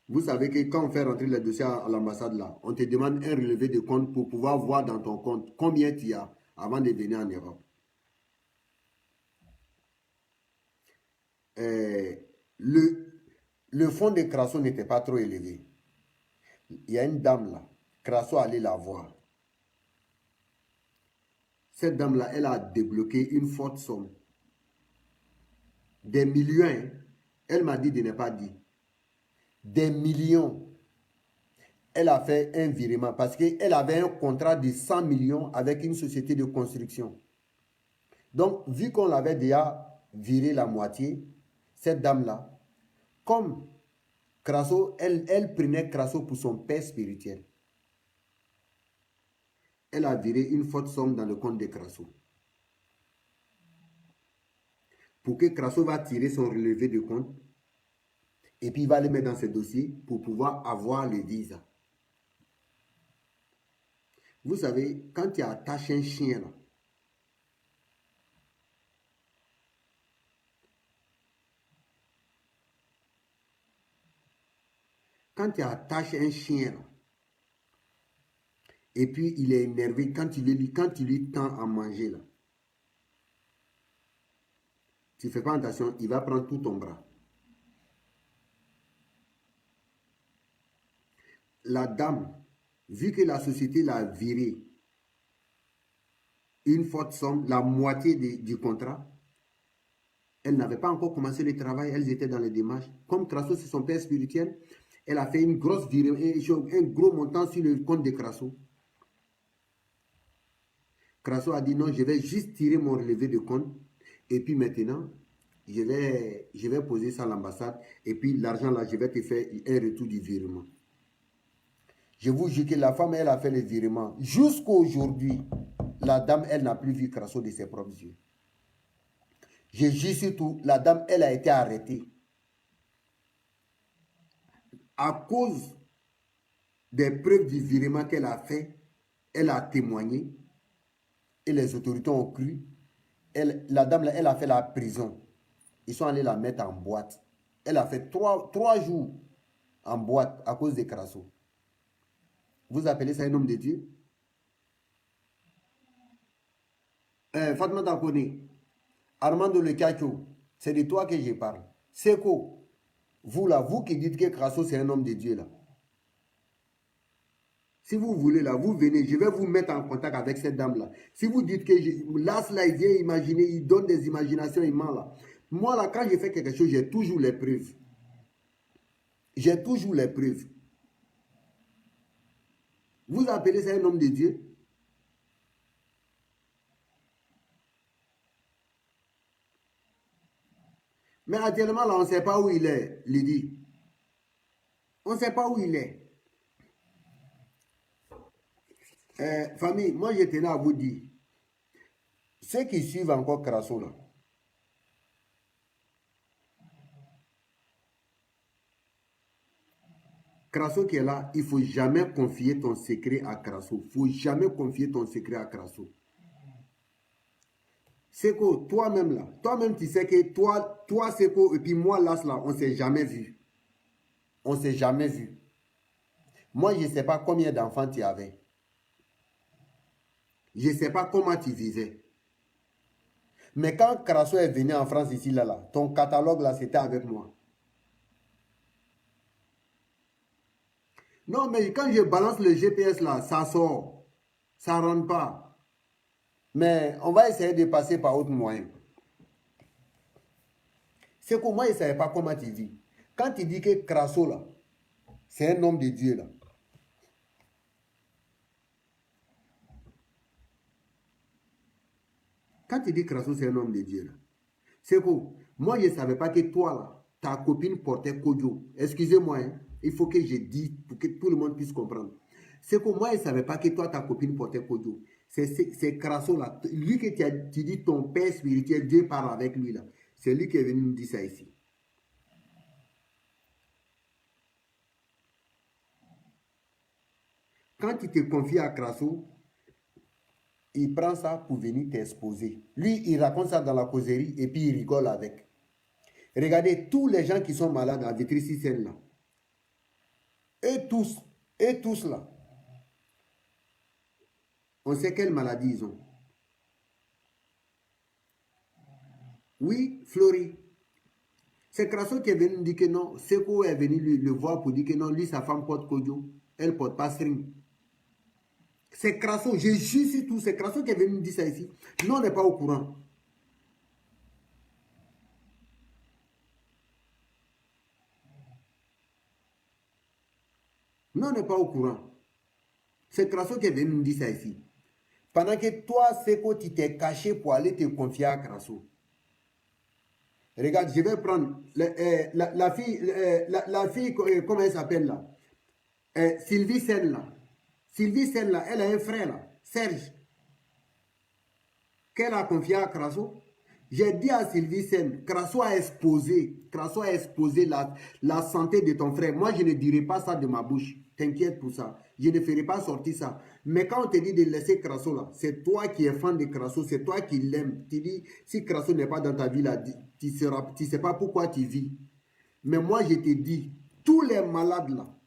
Vous savez que quand on fait rentrer les dossiers à l'ambassade, là, on te demande un relevé de compte pour pouvoir voir dans ton compte combien tu as avant de venir en Europe. Le fonds de Crasso n'était pas trop élevé. Il y a une dame là, Crasso allait la voir. Cette dame-là, elle a débloqué une forte somme. Des millions, hein. Elle m'a dit de ne pas dire. Des millions. Elle a fait un virement parce qu'elle avait un contrat de 100 millions avec une société de construction. Donc, vu qu'on l'avait déjà viré la moitié, cette dame-là, comme Crasso, elle prenait Crasso pour son père spirituel. Elle a viré une forte somme dans le compte de Crasso. Pour que Crasso va tirer son relevé de compte et puis il va le mettre dans ses dossiers pour pouvoir avoir le visa. Vous savez, quand tu attaches un chien là, quand tu attaches un chien là, et puis il est énervé, quand tu lui tends à manger là, tu ne fais pas attention, il va prendre tout ton bras. La dame, vu que la société l'a viré une forte somme, la moitié du contrat, elle n'avait pas encore commencé le travail, elles étaient dans les démarches. Comme Crasso, c'est son père spirituel, elle a fait une grosse virée, un gros montant sur le compte de Crasso. Crasso a dit non, je vais juste tirer mon relevé de compte et puis maintenant, je vais poser ça à l'ambassade et puis l'argent là, je vais te faire un retour du virement. Je vous jure que la femme, elle a fait le virement. Jusqu'à aujourd'hui, la dame, elle n'a plus vu Crasso de ses propres yeux. Je jure surtout, la dame, elle a été arrêtée. À cause des preuves du virement qu'elle a fait, elle a témoigné et les autorités ont cru. La dame, là, elle a fait la prison. Ils sont allés la mettre en boîte. Elle a fait 3 jours en boîte à cause de Crasso. Vous appelez ça un homme de Dieu? Fatma Takone, Armando Le Kacho, c'est de toi que je parle. Seko, vous là, vous qui dites que Crasso c'est un homme de Dieu là. Si vous voulez là, vous venez, je vais vous mettre en contact avec cette dame là. Si vous dites que là, il vient imaginer, il donne des imaginations, il ment là. Moi là, quand je fais quelque chose, j'ai toujours les preuves. J'ai toujours les preuves. Vous appelez ça un homme de Dieu? Mais actuellement, là, on ne sait pas où il est, Lydie. On ne sait pas où il est. Famille, moi, je tenais à vous dire, ceux qui suivent encore Crasso, là, Crasso qui est là, il ne faut jamais confier ton secret à Crasso. Il ne faut jamais confier ton secret à Crasso. Seko, toi-même là, toi-même tu sais que toi Seko, et puis moi Las là, on ne s'est jamais vu. On ne s'est jamais vu. Moi, je ne sais pas combien d'enfants tu avais. Je ne sais pas comment tu vivais. Mais quand Crasso est venu en France ici, là, ton catalogue là, c'était avec moi. Non, mais quand je balance le GPS là, ça sort. Ça ne rentre pas. Mais on va essayer de passer par autre moyen. C'est que moi, je ne savais pas comment tu vis. Quand tu dis que Crasso là, c'est un homme de Dieu là. Quand tu dis Crasso, c'est un homme de Dieu là. C'est que moi, je ne savais pas que toi là, ta copine portait Kodjo. Excusez-moi, hein, il faut que je dise pour que tout le monde puisse comprendre. C'est que moi, je ne savais pas que toi, ta copine portait Kodjo. C'est Crasso là. Lui que tu dis ton père spirituel, Dieu parle avec lui là. C'est lui qui est venu nous dire ça ici. Quand tu te confies à Crasso, il prend ça pour venir t'exposer. Lui, il raconte ça dans la causerie et puis il rigole avec. Regardez, tous les gens qui sont malades à Vitry-sur-Seine là, et tous là, on sait quelle maladie ils ont. Oui, Flori. C'est Crasso qui est venu dire que non. Seko est venu le voir pour dire que non, lui, sa femme porte Kodjo. Elle ne porte pas string. C'est Crasso, je jure sur tout. C'est Crasso qui est venu dire ça ici. Nous, on n'est pas au courant. Nous, on n'est pas au courant. C'est Crasso qui est venu nous dire ça ici. Pendant que toi, Seko, tu t'es caché pour aller te confier à Crasso. Regarde, je vais prendre la fille, comment elle s'appelle là? Sylvie Sen là. Sylvie Sen là, elle a un frère là, Serge, qu'elle a confié à Crasso. J'ai dit à Sylvie Sen, Crasso a exposé la santé de ton frère. Moi, je ne dirai pas ça de ma bouche. T'inquiète pour ça. Je ne ferai pas sortir ça. Mais quand on te dit de laisser Crasso là, c'est toi qui es fan de Crasso, c'est toi qui l'aimes. Tu dis, si Crasso n'est pas dans ta vie là, tu ne sais pas pourquoi tu vis. Mais moi, je te dis, tous les malades là,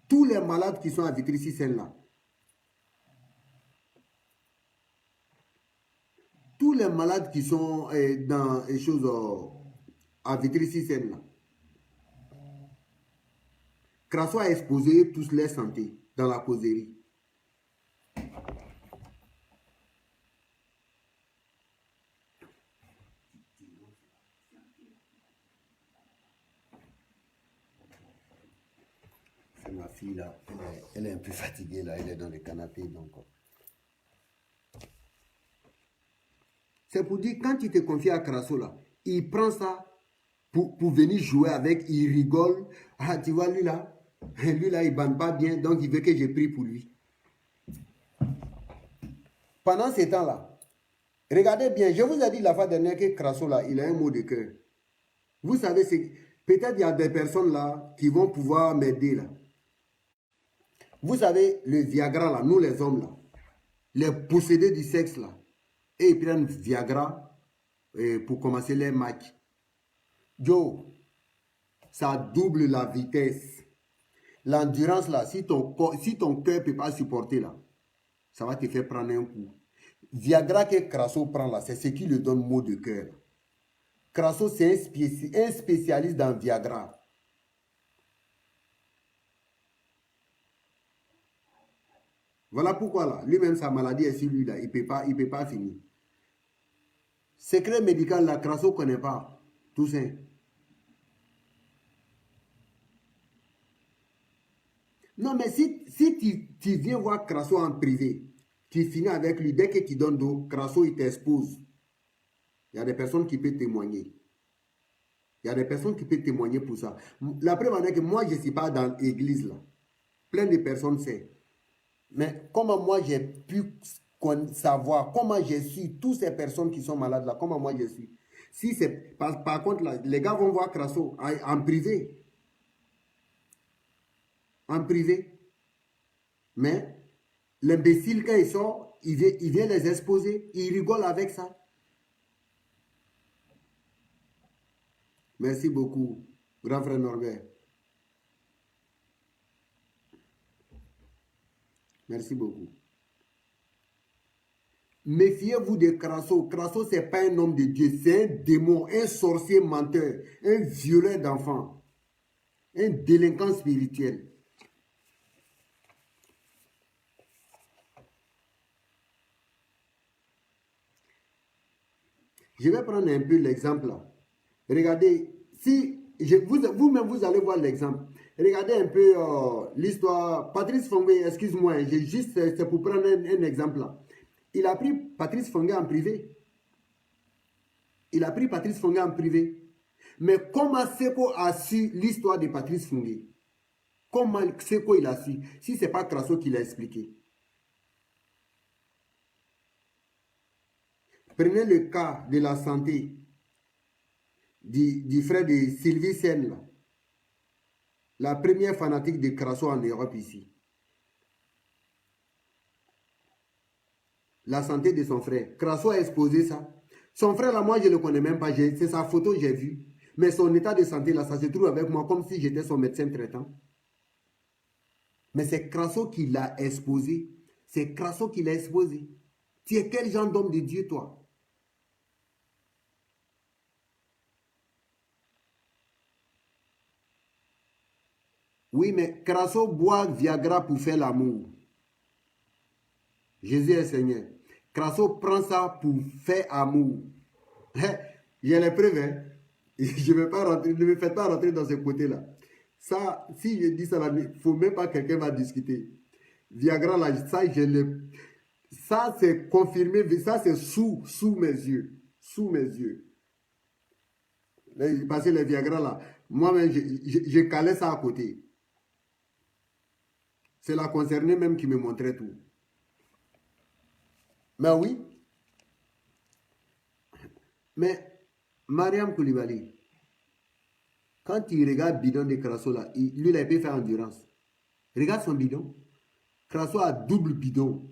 tous les malades qui sont à Vitry-sur-Seine là, tous les malades qui sont dans les choses à Vitry-sur-Seine là, Crasso a exposé tous les santé dans la causerie. C'est ma fille là, elle est un peu fatiguée là, elle est dans le canapé donc. C'est pour dire, quand tu te confies à Crasso là, il prend ça pour venir jouer avec, il rigole. Ah, tu vois lui là, il ne bande pas bien, donc il veut que je prie pour lui. Pendant ce temps-là, regardez bien, je vous ai dit la fois dernière que Crasso là, il a un mot de cœur. Vous savez, peut-être il y a des personnes là qui vont pouvoir m'aider là. Vous savez, le Viagra là, nous les hommes là, les possédés du sexe là, et ils prennent Viagra pour commencer les matchs. Joe, ça double la vitesse. L'endurance là, si ton cœur ne peut pas supporter là, ça va te faire prendre un coup. Viagra que Crasso prend là, c'est ce qui lui donne mot de cœur. Crasso, c'est un spécialiste dans Viagra. Voilà pourquoi là, lui-même sa maladie est sur lui là, il peut pas finir. Secret médical là, Crasso ne connaît pas. Tout ça. Non, mais si tu viens voir Crasso en privé, tu finis avec lui, dès que tu donnes d'eau, Crasso il t'expose. Il y a des personnes qui peuvent témoigner. Il y a des personnes qui peuvent témoigner pour ça. La preuve est que moi, je ne suis pas dans l'église là. Plein de personnes savent. Mais comment moi j'ai pu savoir, comment j'ai su, toutes ces personnes qui sont malades là, comment moi j'ai su. Si c'est par contre là, les gars vont voir Crasso en privé. En privé. Mais L'imbécile, quand il sort, il vient les exposer. Il rigole avec ça. Merci beaucoup, grand frère Norbert. Merci beaucoup. Méfiez-vous de Crasso. Crasso, ce n'est pas un homme de Dieu. C'est un démon, un sorcier menteur, un violeur d'enfants, un délinquant spirituel. Je vais prendre un peu l'exemple là. Regardez, si vous-même vous allez voir l'exemple. Regardez un peu l'histoire. Patrice Fongué, excuse-moi, c'est pour prendre un exemple là. Il a pris Patrice Fongué en privé. Il a pris Patrice Fongué en privé. Mais comment Seko a su l'histoire de Patrice Fongué? Comment Seko il a su? Si ce n'est pas Crasso qui l'a expliqué. Prenez le cas de la santé du frère de Sylvie Sen, la première fanatique de Crasso en Europe ici. La santé de son frère. Crasso a exposé ça. Son frère là, moi je ne le connais même pas. C'est sa photo, j'ai vu. Mais son état de santé là, ça se trouve avec moi comme si j'étais son médecin traitant. Mais c'est Crasso qui l'a exposé. C'est Crasso qui l'a exposé. Tu es quel genre d'homme de Dieu, toi? Oui, mais Crasso boit Viagra pour faire l'amour. Jésus est Seigneur. Crasso prend ça pour faire amour. J'ai les preuves. Hein? Je ne vais pas rentrer, ne me faites pas rentrer dans ce côté-là. Ça, si je dis ça, il ne faut même pas que quelqu'un va discuter. Viagra, là, ça c'est confirmé, ça c'est sous mes yeux. Sous mes yeux. Parce que les Viagra, là, moi-même, je calais ça à côté. C'est la concernée même qui me montrait tout. Mais oui. Mais Mariam Koulibaly, quand il regarde le bidon de Crasso là, lui, il a pu faire endurance. Regarde son bidon. Crasso a double bidon.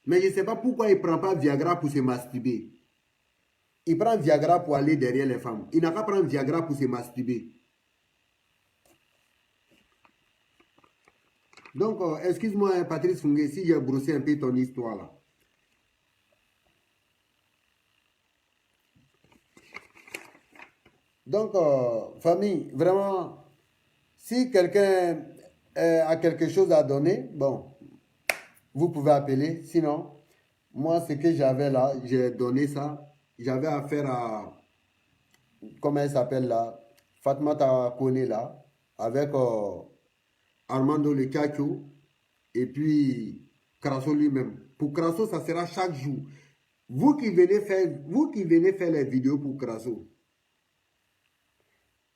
Mais je ne sais pas pourquoi il ne prend pas Viagra pour se masturber. Il prend Viagra pour aller derrière les femmes. Il n'a pas prendre Viagra pour se masturber. Donc, excuse-moi, Patrice Fungue, si j'ai brossé un peu ton histoire là. Donc, famille, vraiment, si quelqu'un a quelque chose à donner, bon, vous pouvez appeler. Sinon, moi, ce que j'avais là, j'ai donné ça. J'avais affaire à, comment elle s'appelle là, Fatmata Kone là, avec Armando Le Cacho, et puis Crasso lui-même. Pour Crasso, ça sera chaque jour. Vous qui venez faire les vidéos pour Crasso,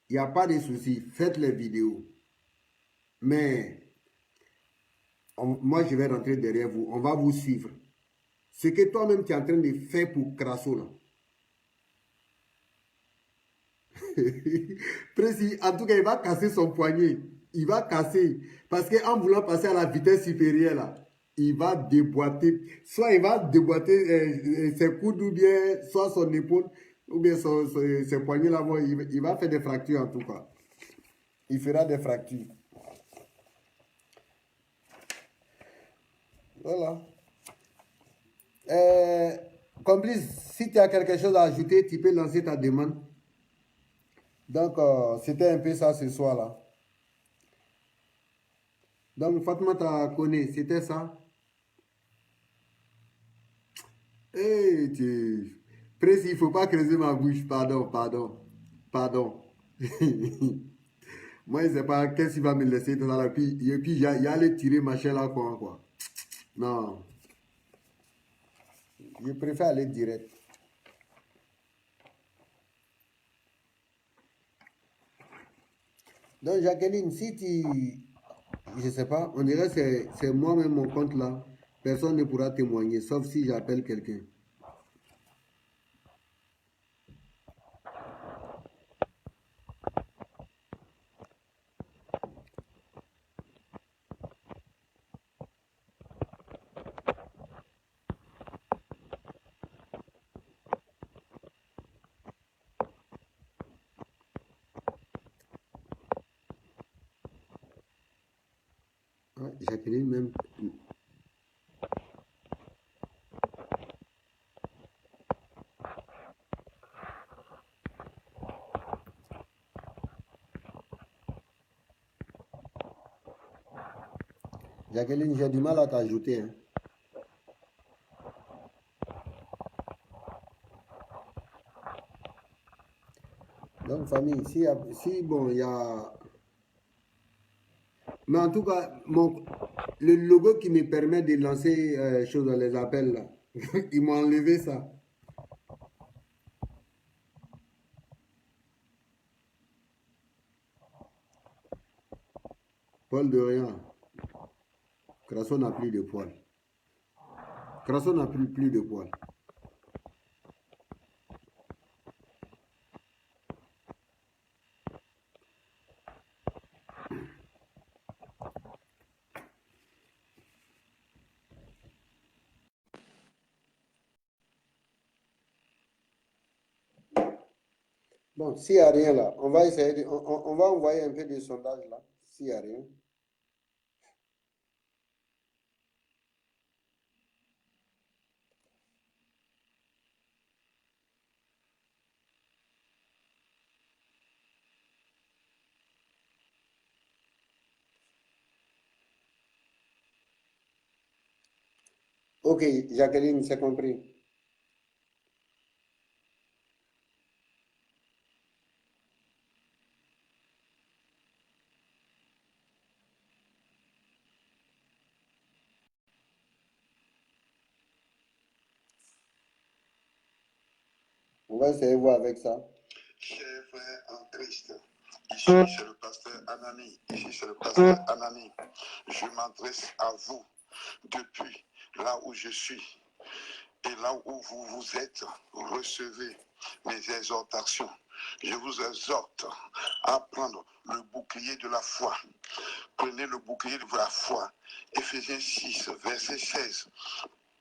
il n'y a pas de souci, faites les vidéos. Mais moi, je vais rentrer derrière vous. On va vous suivre. Ce que toi-même tu es en train de faire pour Crasso, là. Précis, en tout cas, il va casser son poignet. Il va casser. Parce qu'en voulant passer à la vitesse supérieure, là, il va déboîter. Soit il va déboîter ses coudes, ou bien soit son épaule, ou bien ses poignets là. Il va faire des fractures en tout cas. Il fera des fractures. Voilà. Complice, si tu as quelque chose à ajouter, tu peux lancer ta demande. Donc, c'était un peu ça ce soir-là. Donc, Fatmata Kone, c'était ça. Hey, Précis, il ne faut pas creuser ma bouche. Pardon. Moi, je ne sais pas qu'est-ce qu'il va me laisser dans la puis il y a les tirer machin là, quoi. Non. Je préfère aller direct. Donc, Jacqueline, si tu... Je ne sais pas, on dirait que c'est moi-même mon compte là. Personne ne pourra témoigner, sauf si j'appelle quelqu'un. Ouais, Jacqueline même. Jacqueline, j'ai du mal à t'ajouter, hein. Donc, famille, si bon, il y a. Mais en tout cas, le logo qui me permet de lancer choses dans les appels, là, ils m'ont enlevé ça. Paul de rien. Crasso n'a plus de poils. Crasso n'a plus de poils. Bon, s'il n'y a rien là, on va essayer on va envoyer un peu de sondage là, s'il n'y a rien. Ok, Jacqueline, c'est compris. On va essayer de voir avec ça. Chers frères en Christ, ici c'est le pasteur Anani. Ici c'est le pasteur Anani. Je m'adresse à vous depuis là où je suis et là où vous vous êtes. Recevez mes exhortations. Je vous exhorte à prendre le bouclier de la foi. Prenez le bouclier de la foi. Éphésiens 6, verset 16.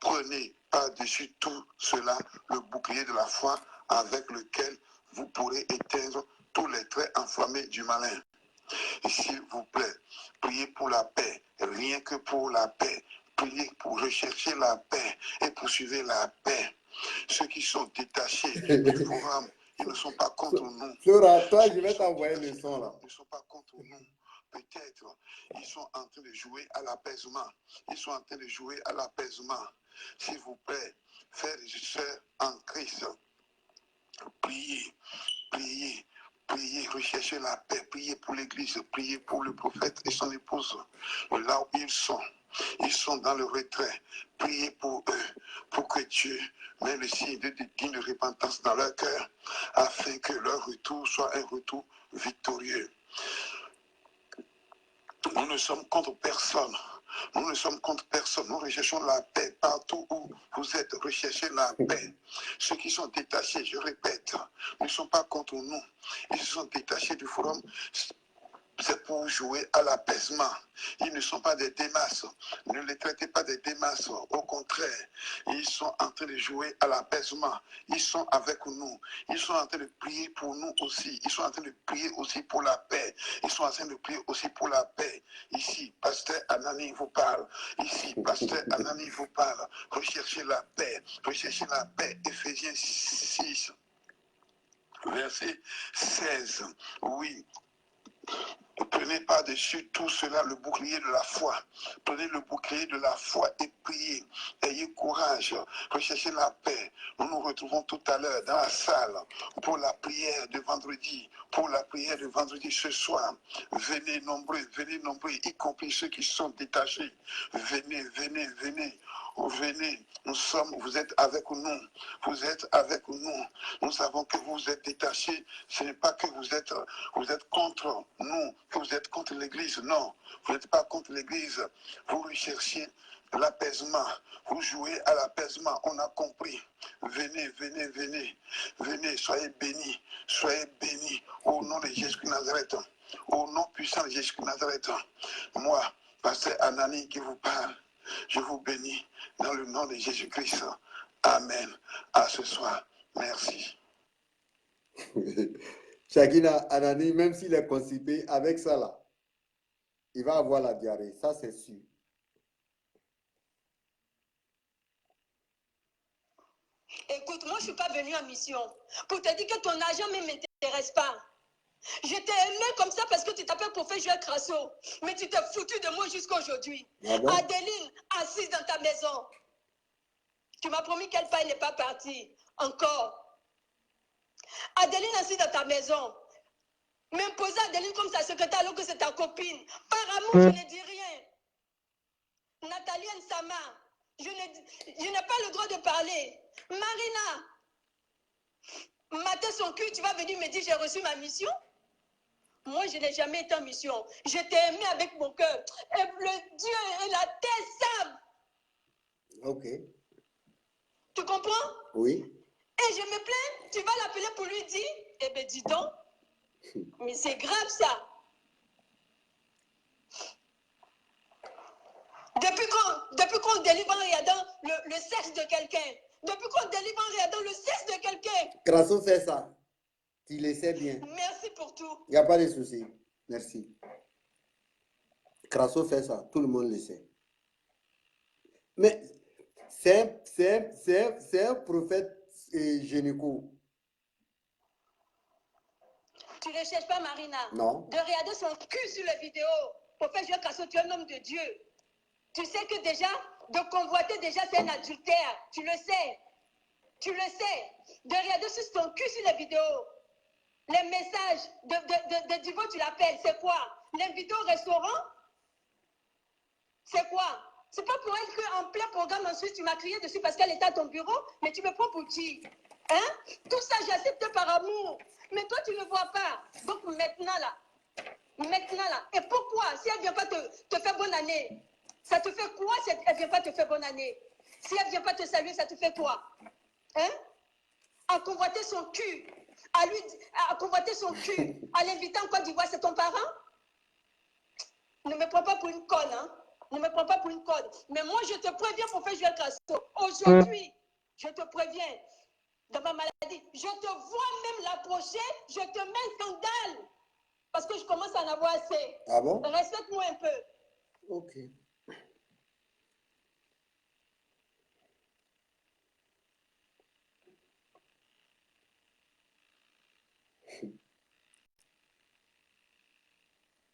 Prenez par-dessus tout cela le bouclier de la foi avec lequel vous pourrez éteindre tous les traits enflammés du malin. Et s'il vous plaît, priez pour la paix, rien que pour la paix. Priez pour rechercher la paix et poursuivre la paix. Ceux qui sont détachés du forum, ils ne sont pas contre nous. Flora, toi, je vais t'envoyer le son là. Ils ne sont pas contre nous. Peut-être ils sont en train de jouer à l'apaisement. Ils sont en train de jouer à l'apaisement. S'il vous plaît, frères et sœurs en Christ, priez, priez, priez, recherchez la paix, priez pour l'Église, priez pour le prophète et son épouse, là où ils sont dans le retrait. Priez pour eux, pour que Dieu mette le signe de digne repentance dans leur cœur, afin que leur retour soit un retour victorieux. Nous ne sommes contre personne. Nous ne sommes contre personne. Nous recherchons la paix partout où vous êtes. Recherchez la paix. Ceux qui sont détachés, je répète, ne sont pas contre nous. Ils se sont détachés du forum. C'est pour jouer à l'apaisement. Ils ne sont pas des démasses. Ne les traitez pas des démasses. Au contraire, ils sont en train de jouer à l'apaisement. Ils sont avec nous. Ils sont en train de prier pour nous aussi. Ils sont en train de prier aussi pour la paix. Ils sont en train de prier aussi pour la paix. Ici, pasteur Anani vous parle. Ici, pasteur Anani vous parle. Recherchez la paix. Recherchez la paix. Éphésiens 6, verset 16. Oui. Prenez par-dessus tout cela le bouclier de la foi. Prenez le bouclier de la foi et priez. Ayez courage. Recherchez la paix. Nous nous retrouvons tout à l'heure dans la salle pour la prière de vendredi. Pour la prière de vendredi ce soir. Venez nombreux, y compris ceux qui sont détachés. Venez, venez, venez. Venez, vous êtes avec nous. Vous êtes avec nous. Nous savons que vous êtes détachés. Ce n'est pas que vous êtes contre nous, que vous êtes contre l'Église. Non, vous n'êtes pas contre l'Église. Vous recherchez l'apaisement. Vous jouez à l'apaisement. On a compris. Venez, venez, venez. Venez, soyez bénis. Soyez bénis au nom de Jésus de Nazareth. Au nom puissant de Jésus de Nazareth. Moi, pasteur Anani qui vous parle, je vous bénis dans le nom de Jésus-Christ. Amen. À ce soir. Merci. Shakina Anani, même s'il est constipé, avec ça là, il va avoir la diarrhée, ça c'est sûr. Écoute, moi je ne suis pas venue en mission pour te dire que ton argent ne m'intéresse pas. Je t'ai aimé comme ça parce que tu t'appelles professeur Crasso. Mais tu t'es foutu de moi jusqu'à aujourd'hui. Ah bon? Adeline, assise dans ta maison. Tu m'as promis qu'elle n'est pas partie. Encore. Adeline, assise dans ta maison. M'imposer Adeline comme sa secrétaire alors que c'est ta copine. Par amour, je ne dis rien. Nathalie Nsama, je n'ai pas le droit de parler. Marina, mater son cul, tu vas venir me dire j'ai reçu ma mission? Moi, je n'ai jamais été en mission. Je t'ai aimé avec mon cœur. Et le Dieu et la terre savent. Ok. Tu comprends? Oui. Et je me plains, tu vas l'appeler pour lui dire, eh bien, dis donc, mais c'est grave ça. Depuis qu'on délivre en regardant le sexe de quelqu'un, depuis qu'on délivre en regardant le sexe de quelqu'un. Crasso fait ça. Tu le sais bien. Merci pour tout. Il n'y a pas de souci. Merci. Crasso fait ça. Tout le monde le sait. Mais c'est un prophète gynéco. Tu ne cherches pas, Marina? Non. De regarder son cul sur la vidéo. Professeur Crasso, tu es un homme de Dieu. Tu sais que déjà, de convoiter déjà, c'est un adultère. Tu le sais. Tu le sais. De regarder sur ton cul sur la vidéo. Les messages de Divo, tu l'appelles, c'est quoi? L'inviter au restaurant? C'est quoi? C'est pas pour elle qu'en plein programme en Suisse, tu m'as crié dessus parce qu'elle était à ton bureau, mais tu me prends pour qui? Hein? Tout ça, j'accepte par amour. Mais toi, tu ne vois pas. Donc maintenant là, et pourquoi? Si elle ne vient pas te faire bonne année, ça te fait quoi si elle ne vient pas te faire bonne année? Si elle ne vient pas te saluer, ça te fait quoi? Hein? À convoiter son cul, à convoiter son cul, à l'inviter en Côte d'Ivoire, c'est ton parent? Ne me prends pas pour une conne, hein? Ne me prends pas pour une conne. Mais moi, je te préviens pour faire Joël Crasso. Aujourd'hui, je te préviens, dans ma maladie, je te vois même l'approcher, je te mets un scandale. Parce que je commence à en avoir assez. Ah bon? Respecte-moi un peu. Ok.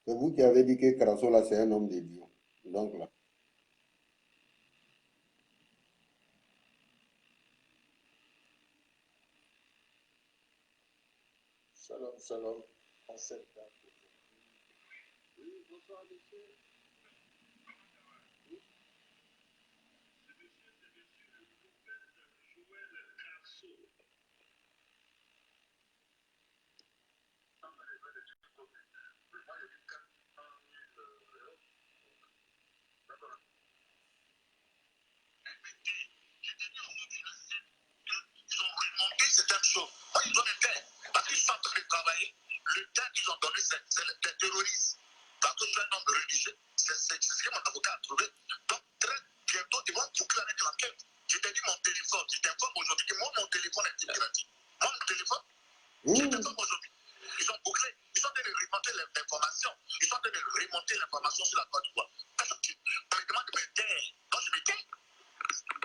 C'est vous qui avez dit que Crasso, là, c'est un homme de Dieu. Donc, là. Shalom, shalom. En cette date. Oui, bonsoir, monsieur. Oui. C'est monsieur le prophète Joël Crasso. Ils ont remonté certaines choses. Moi, ils donnent un terre. Parce qu'ils sont en train de travailler. Le terre qu'ils ont donné, c'est des terroristes. Parce que je suis un homme religieux. C'est ce que mon avocat a trouvé. Donc, très bientôt, ils vont boucler avec l'enquête. Je t'ai dit mon téléphone. Je t'informe aujourd'hui que moi, mon téléphone est gratuit. Moi, mon téléphone, je t'informe aujourd'hui. Ils ont bouclé. Ils sont en train de remonter l'information. Ils sont en train de remonter l'information sur la Côte d'Ivoire. On me demande de me taire. Donc, je me tais.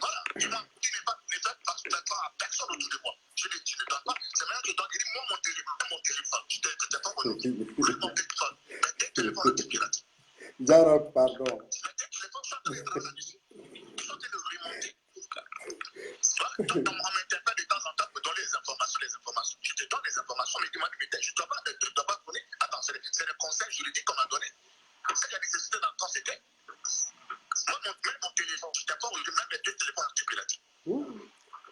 Voilà, tu n'es pas à personne autour de moi. Je ne dois pas. C'est maintenant que je dois dire, moi, mon téléphone, je t'ai pas aujourd'hui. Mon téléphone, tes téléphones étaient piratés. Jarok, pardon. Tes téléphones sont en train de rentrer là-dessus. Ils sont en train de remonter. Donc, on m'interpelle de temps en temps pour donner les informations. Je te donne les informations, mais dis-moi, je ne dois pas donner. Attends, c'est le conseil juridique qu'on m'a donné. C'est la nécessité dans le temps, c'était. Moi, même mon téléphone, je t'informe aujourd'hui, même les deux téléphones étaient piratés.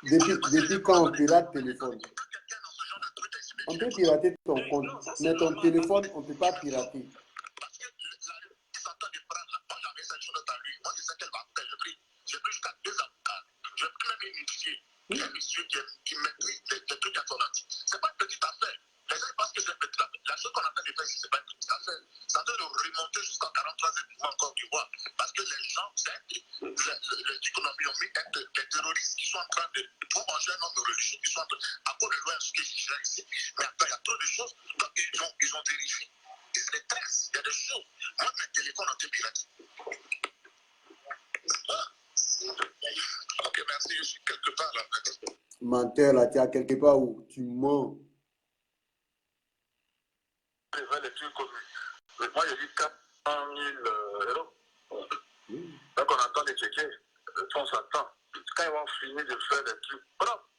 Depuis quand on pirate téléphone? On peut pirater ton compte, mais ton téléphone, on ne peut pas pirater. Parce que la s'entend de prendre là, moi j'avais cette chose dans lui. Moi je sais quelle va faire, j'ai pris jusqu'à 2 avocats. J'ai pris même un huissier, un monsieur qui maîtrise les trucs informatiques. C'est pas une petite affaire. Les gens pensent que c'est une petite affaire. La chose qu'on est en train de faire ici, c'est pas une petite affaire. C'est en train de remonter jusqu'en 43e mois en Côte d'Ivoire. Parce que les gens, les économies ont mis des terroristes qui sont en train de manger un homme religieux, qui sont en train, à cause de loin ce que je disais ici. Mais après, il y a trop de choses. Donc, ils ont vérifié. Et c'est des traces. Il y a des jours, moi, mes téléphones ont été piratés. Voilà. Ok, merci, je suis quelque part là. Menteur, là, tu es quelque part où tu mens. Les trucs comme moi, j'ai dit 400 000 euros. Donc, on attend de checker. On s'attend. Quand ils vont finir de faire des trucs propres,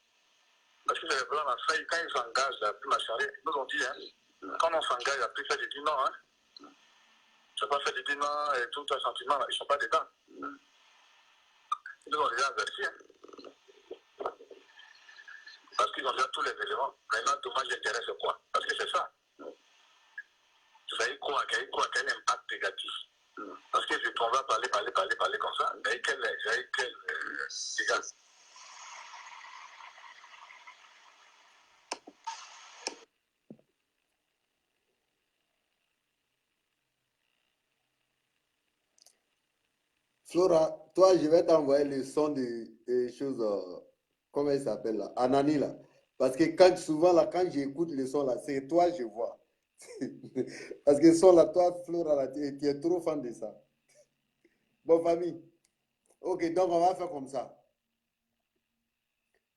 parce que les blancs, quand ils s'engagent, la plus macharée, ils nous ont dit, hein, quand on s'engage, après faire des non, hein. Je n'ai pas fait des non et tout un sentiment, ils ne sont pas dedans. Ils nous ont déjà avertis, hein. Parce qu'ils ont déjà tous les éléments. Maintenant, dommage d'intérêt, c'est quoi? Parce que c'est ça. Vous savez quoi? Qu'il y a un impact négatif. Parce que on va parler comme ça. Mais quel dégâts? Flora, toi, je vais t'envoyer le son des choses, comment il s'appelle là, Anani là. Parce que quand, souvent là, quand j'écoute le son là, c'est toi je vois. Parce que le son là, toi, Flora, là, tu es trop fan de ça. Bon, famille. Ok, donc on va faire comme ça.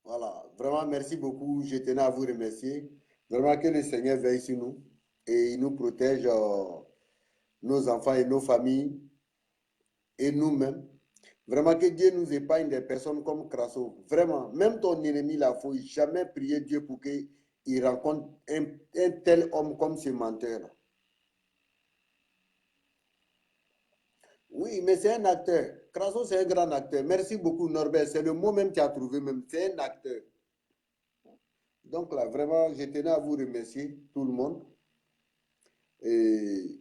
Voilà, vraiment, merci beaucoup. Je tenais à vous remercier. Vraiment que le Seigneur veille sur nous et il nous protège, nos enfants et nos familles et nous-mêmes. Vraiment que Dieu nous épargne des personnes comme Crasso. Vraiment, même ton ennemi là, il ne faut jamais prier Dieu pour qu'il rencontre un tel homme comme ce menteur. Oui, mais c'est un acteur. Crasso, c'est un grand acteur. Merci beaucoup, Norbert. C'est le mot même que tu as trouvé même. C'est un acteur. Donc là, vraiment, je tenais à vous remercier, tout le monde. Et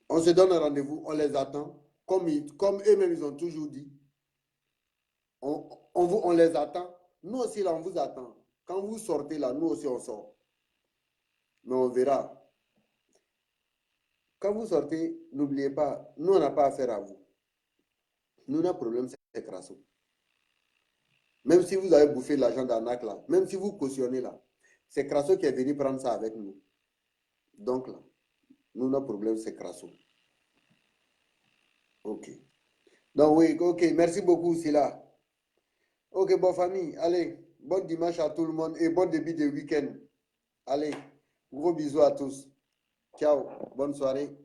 on se donne un rendez-vous, on les attend. Comme eux-mêmes, ils ont toujours dit. On les attend. Nous aussi, là, on vous attend. Quand vous sortez là, nous aussi, on sort. Mais on verra. Quand vous sortez, n'oubliez pas, nous, on n'a pas affaire à vous. Nous, notre problème, c'est Crasso. Même si vous avez bouffé l'argent d'arnaque là, même si vous cautionnez là, c'est Crasso qui est venu prendre ça avec nous. Donc là, nous, notre problème, c'est Crasso. Ok. Donc oui, ok, merci beaucoup, Sila. Ok, bonne famille, allez, bon dimanche à tout le monde et bon début de week-end. Allez, gros bisous à tous. Ciao, bonne soirée.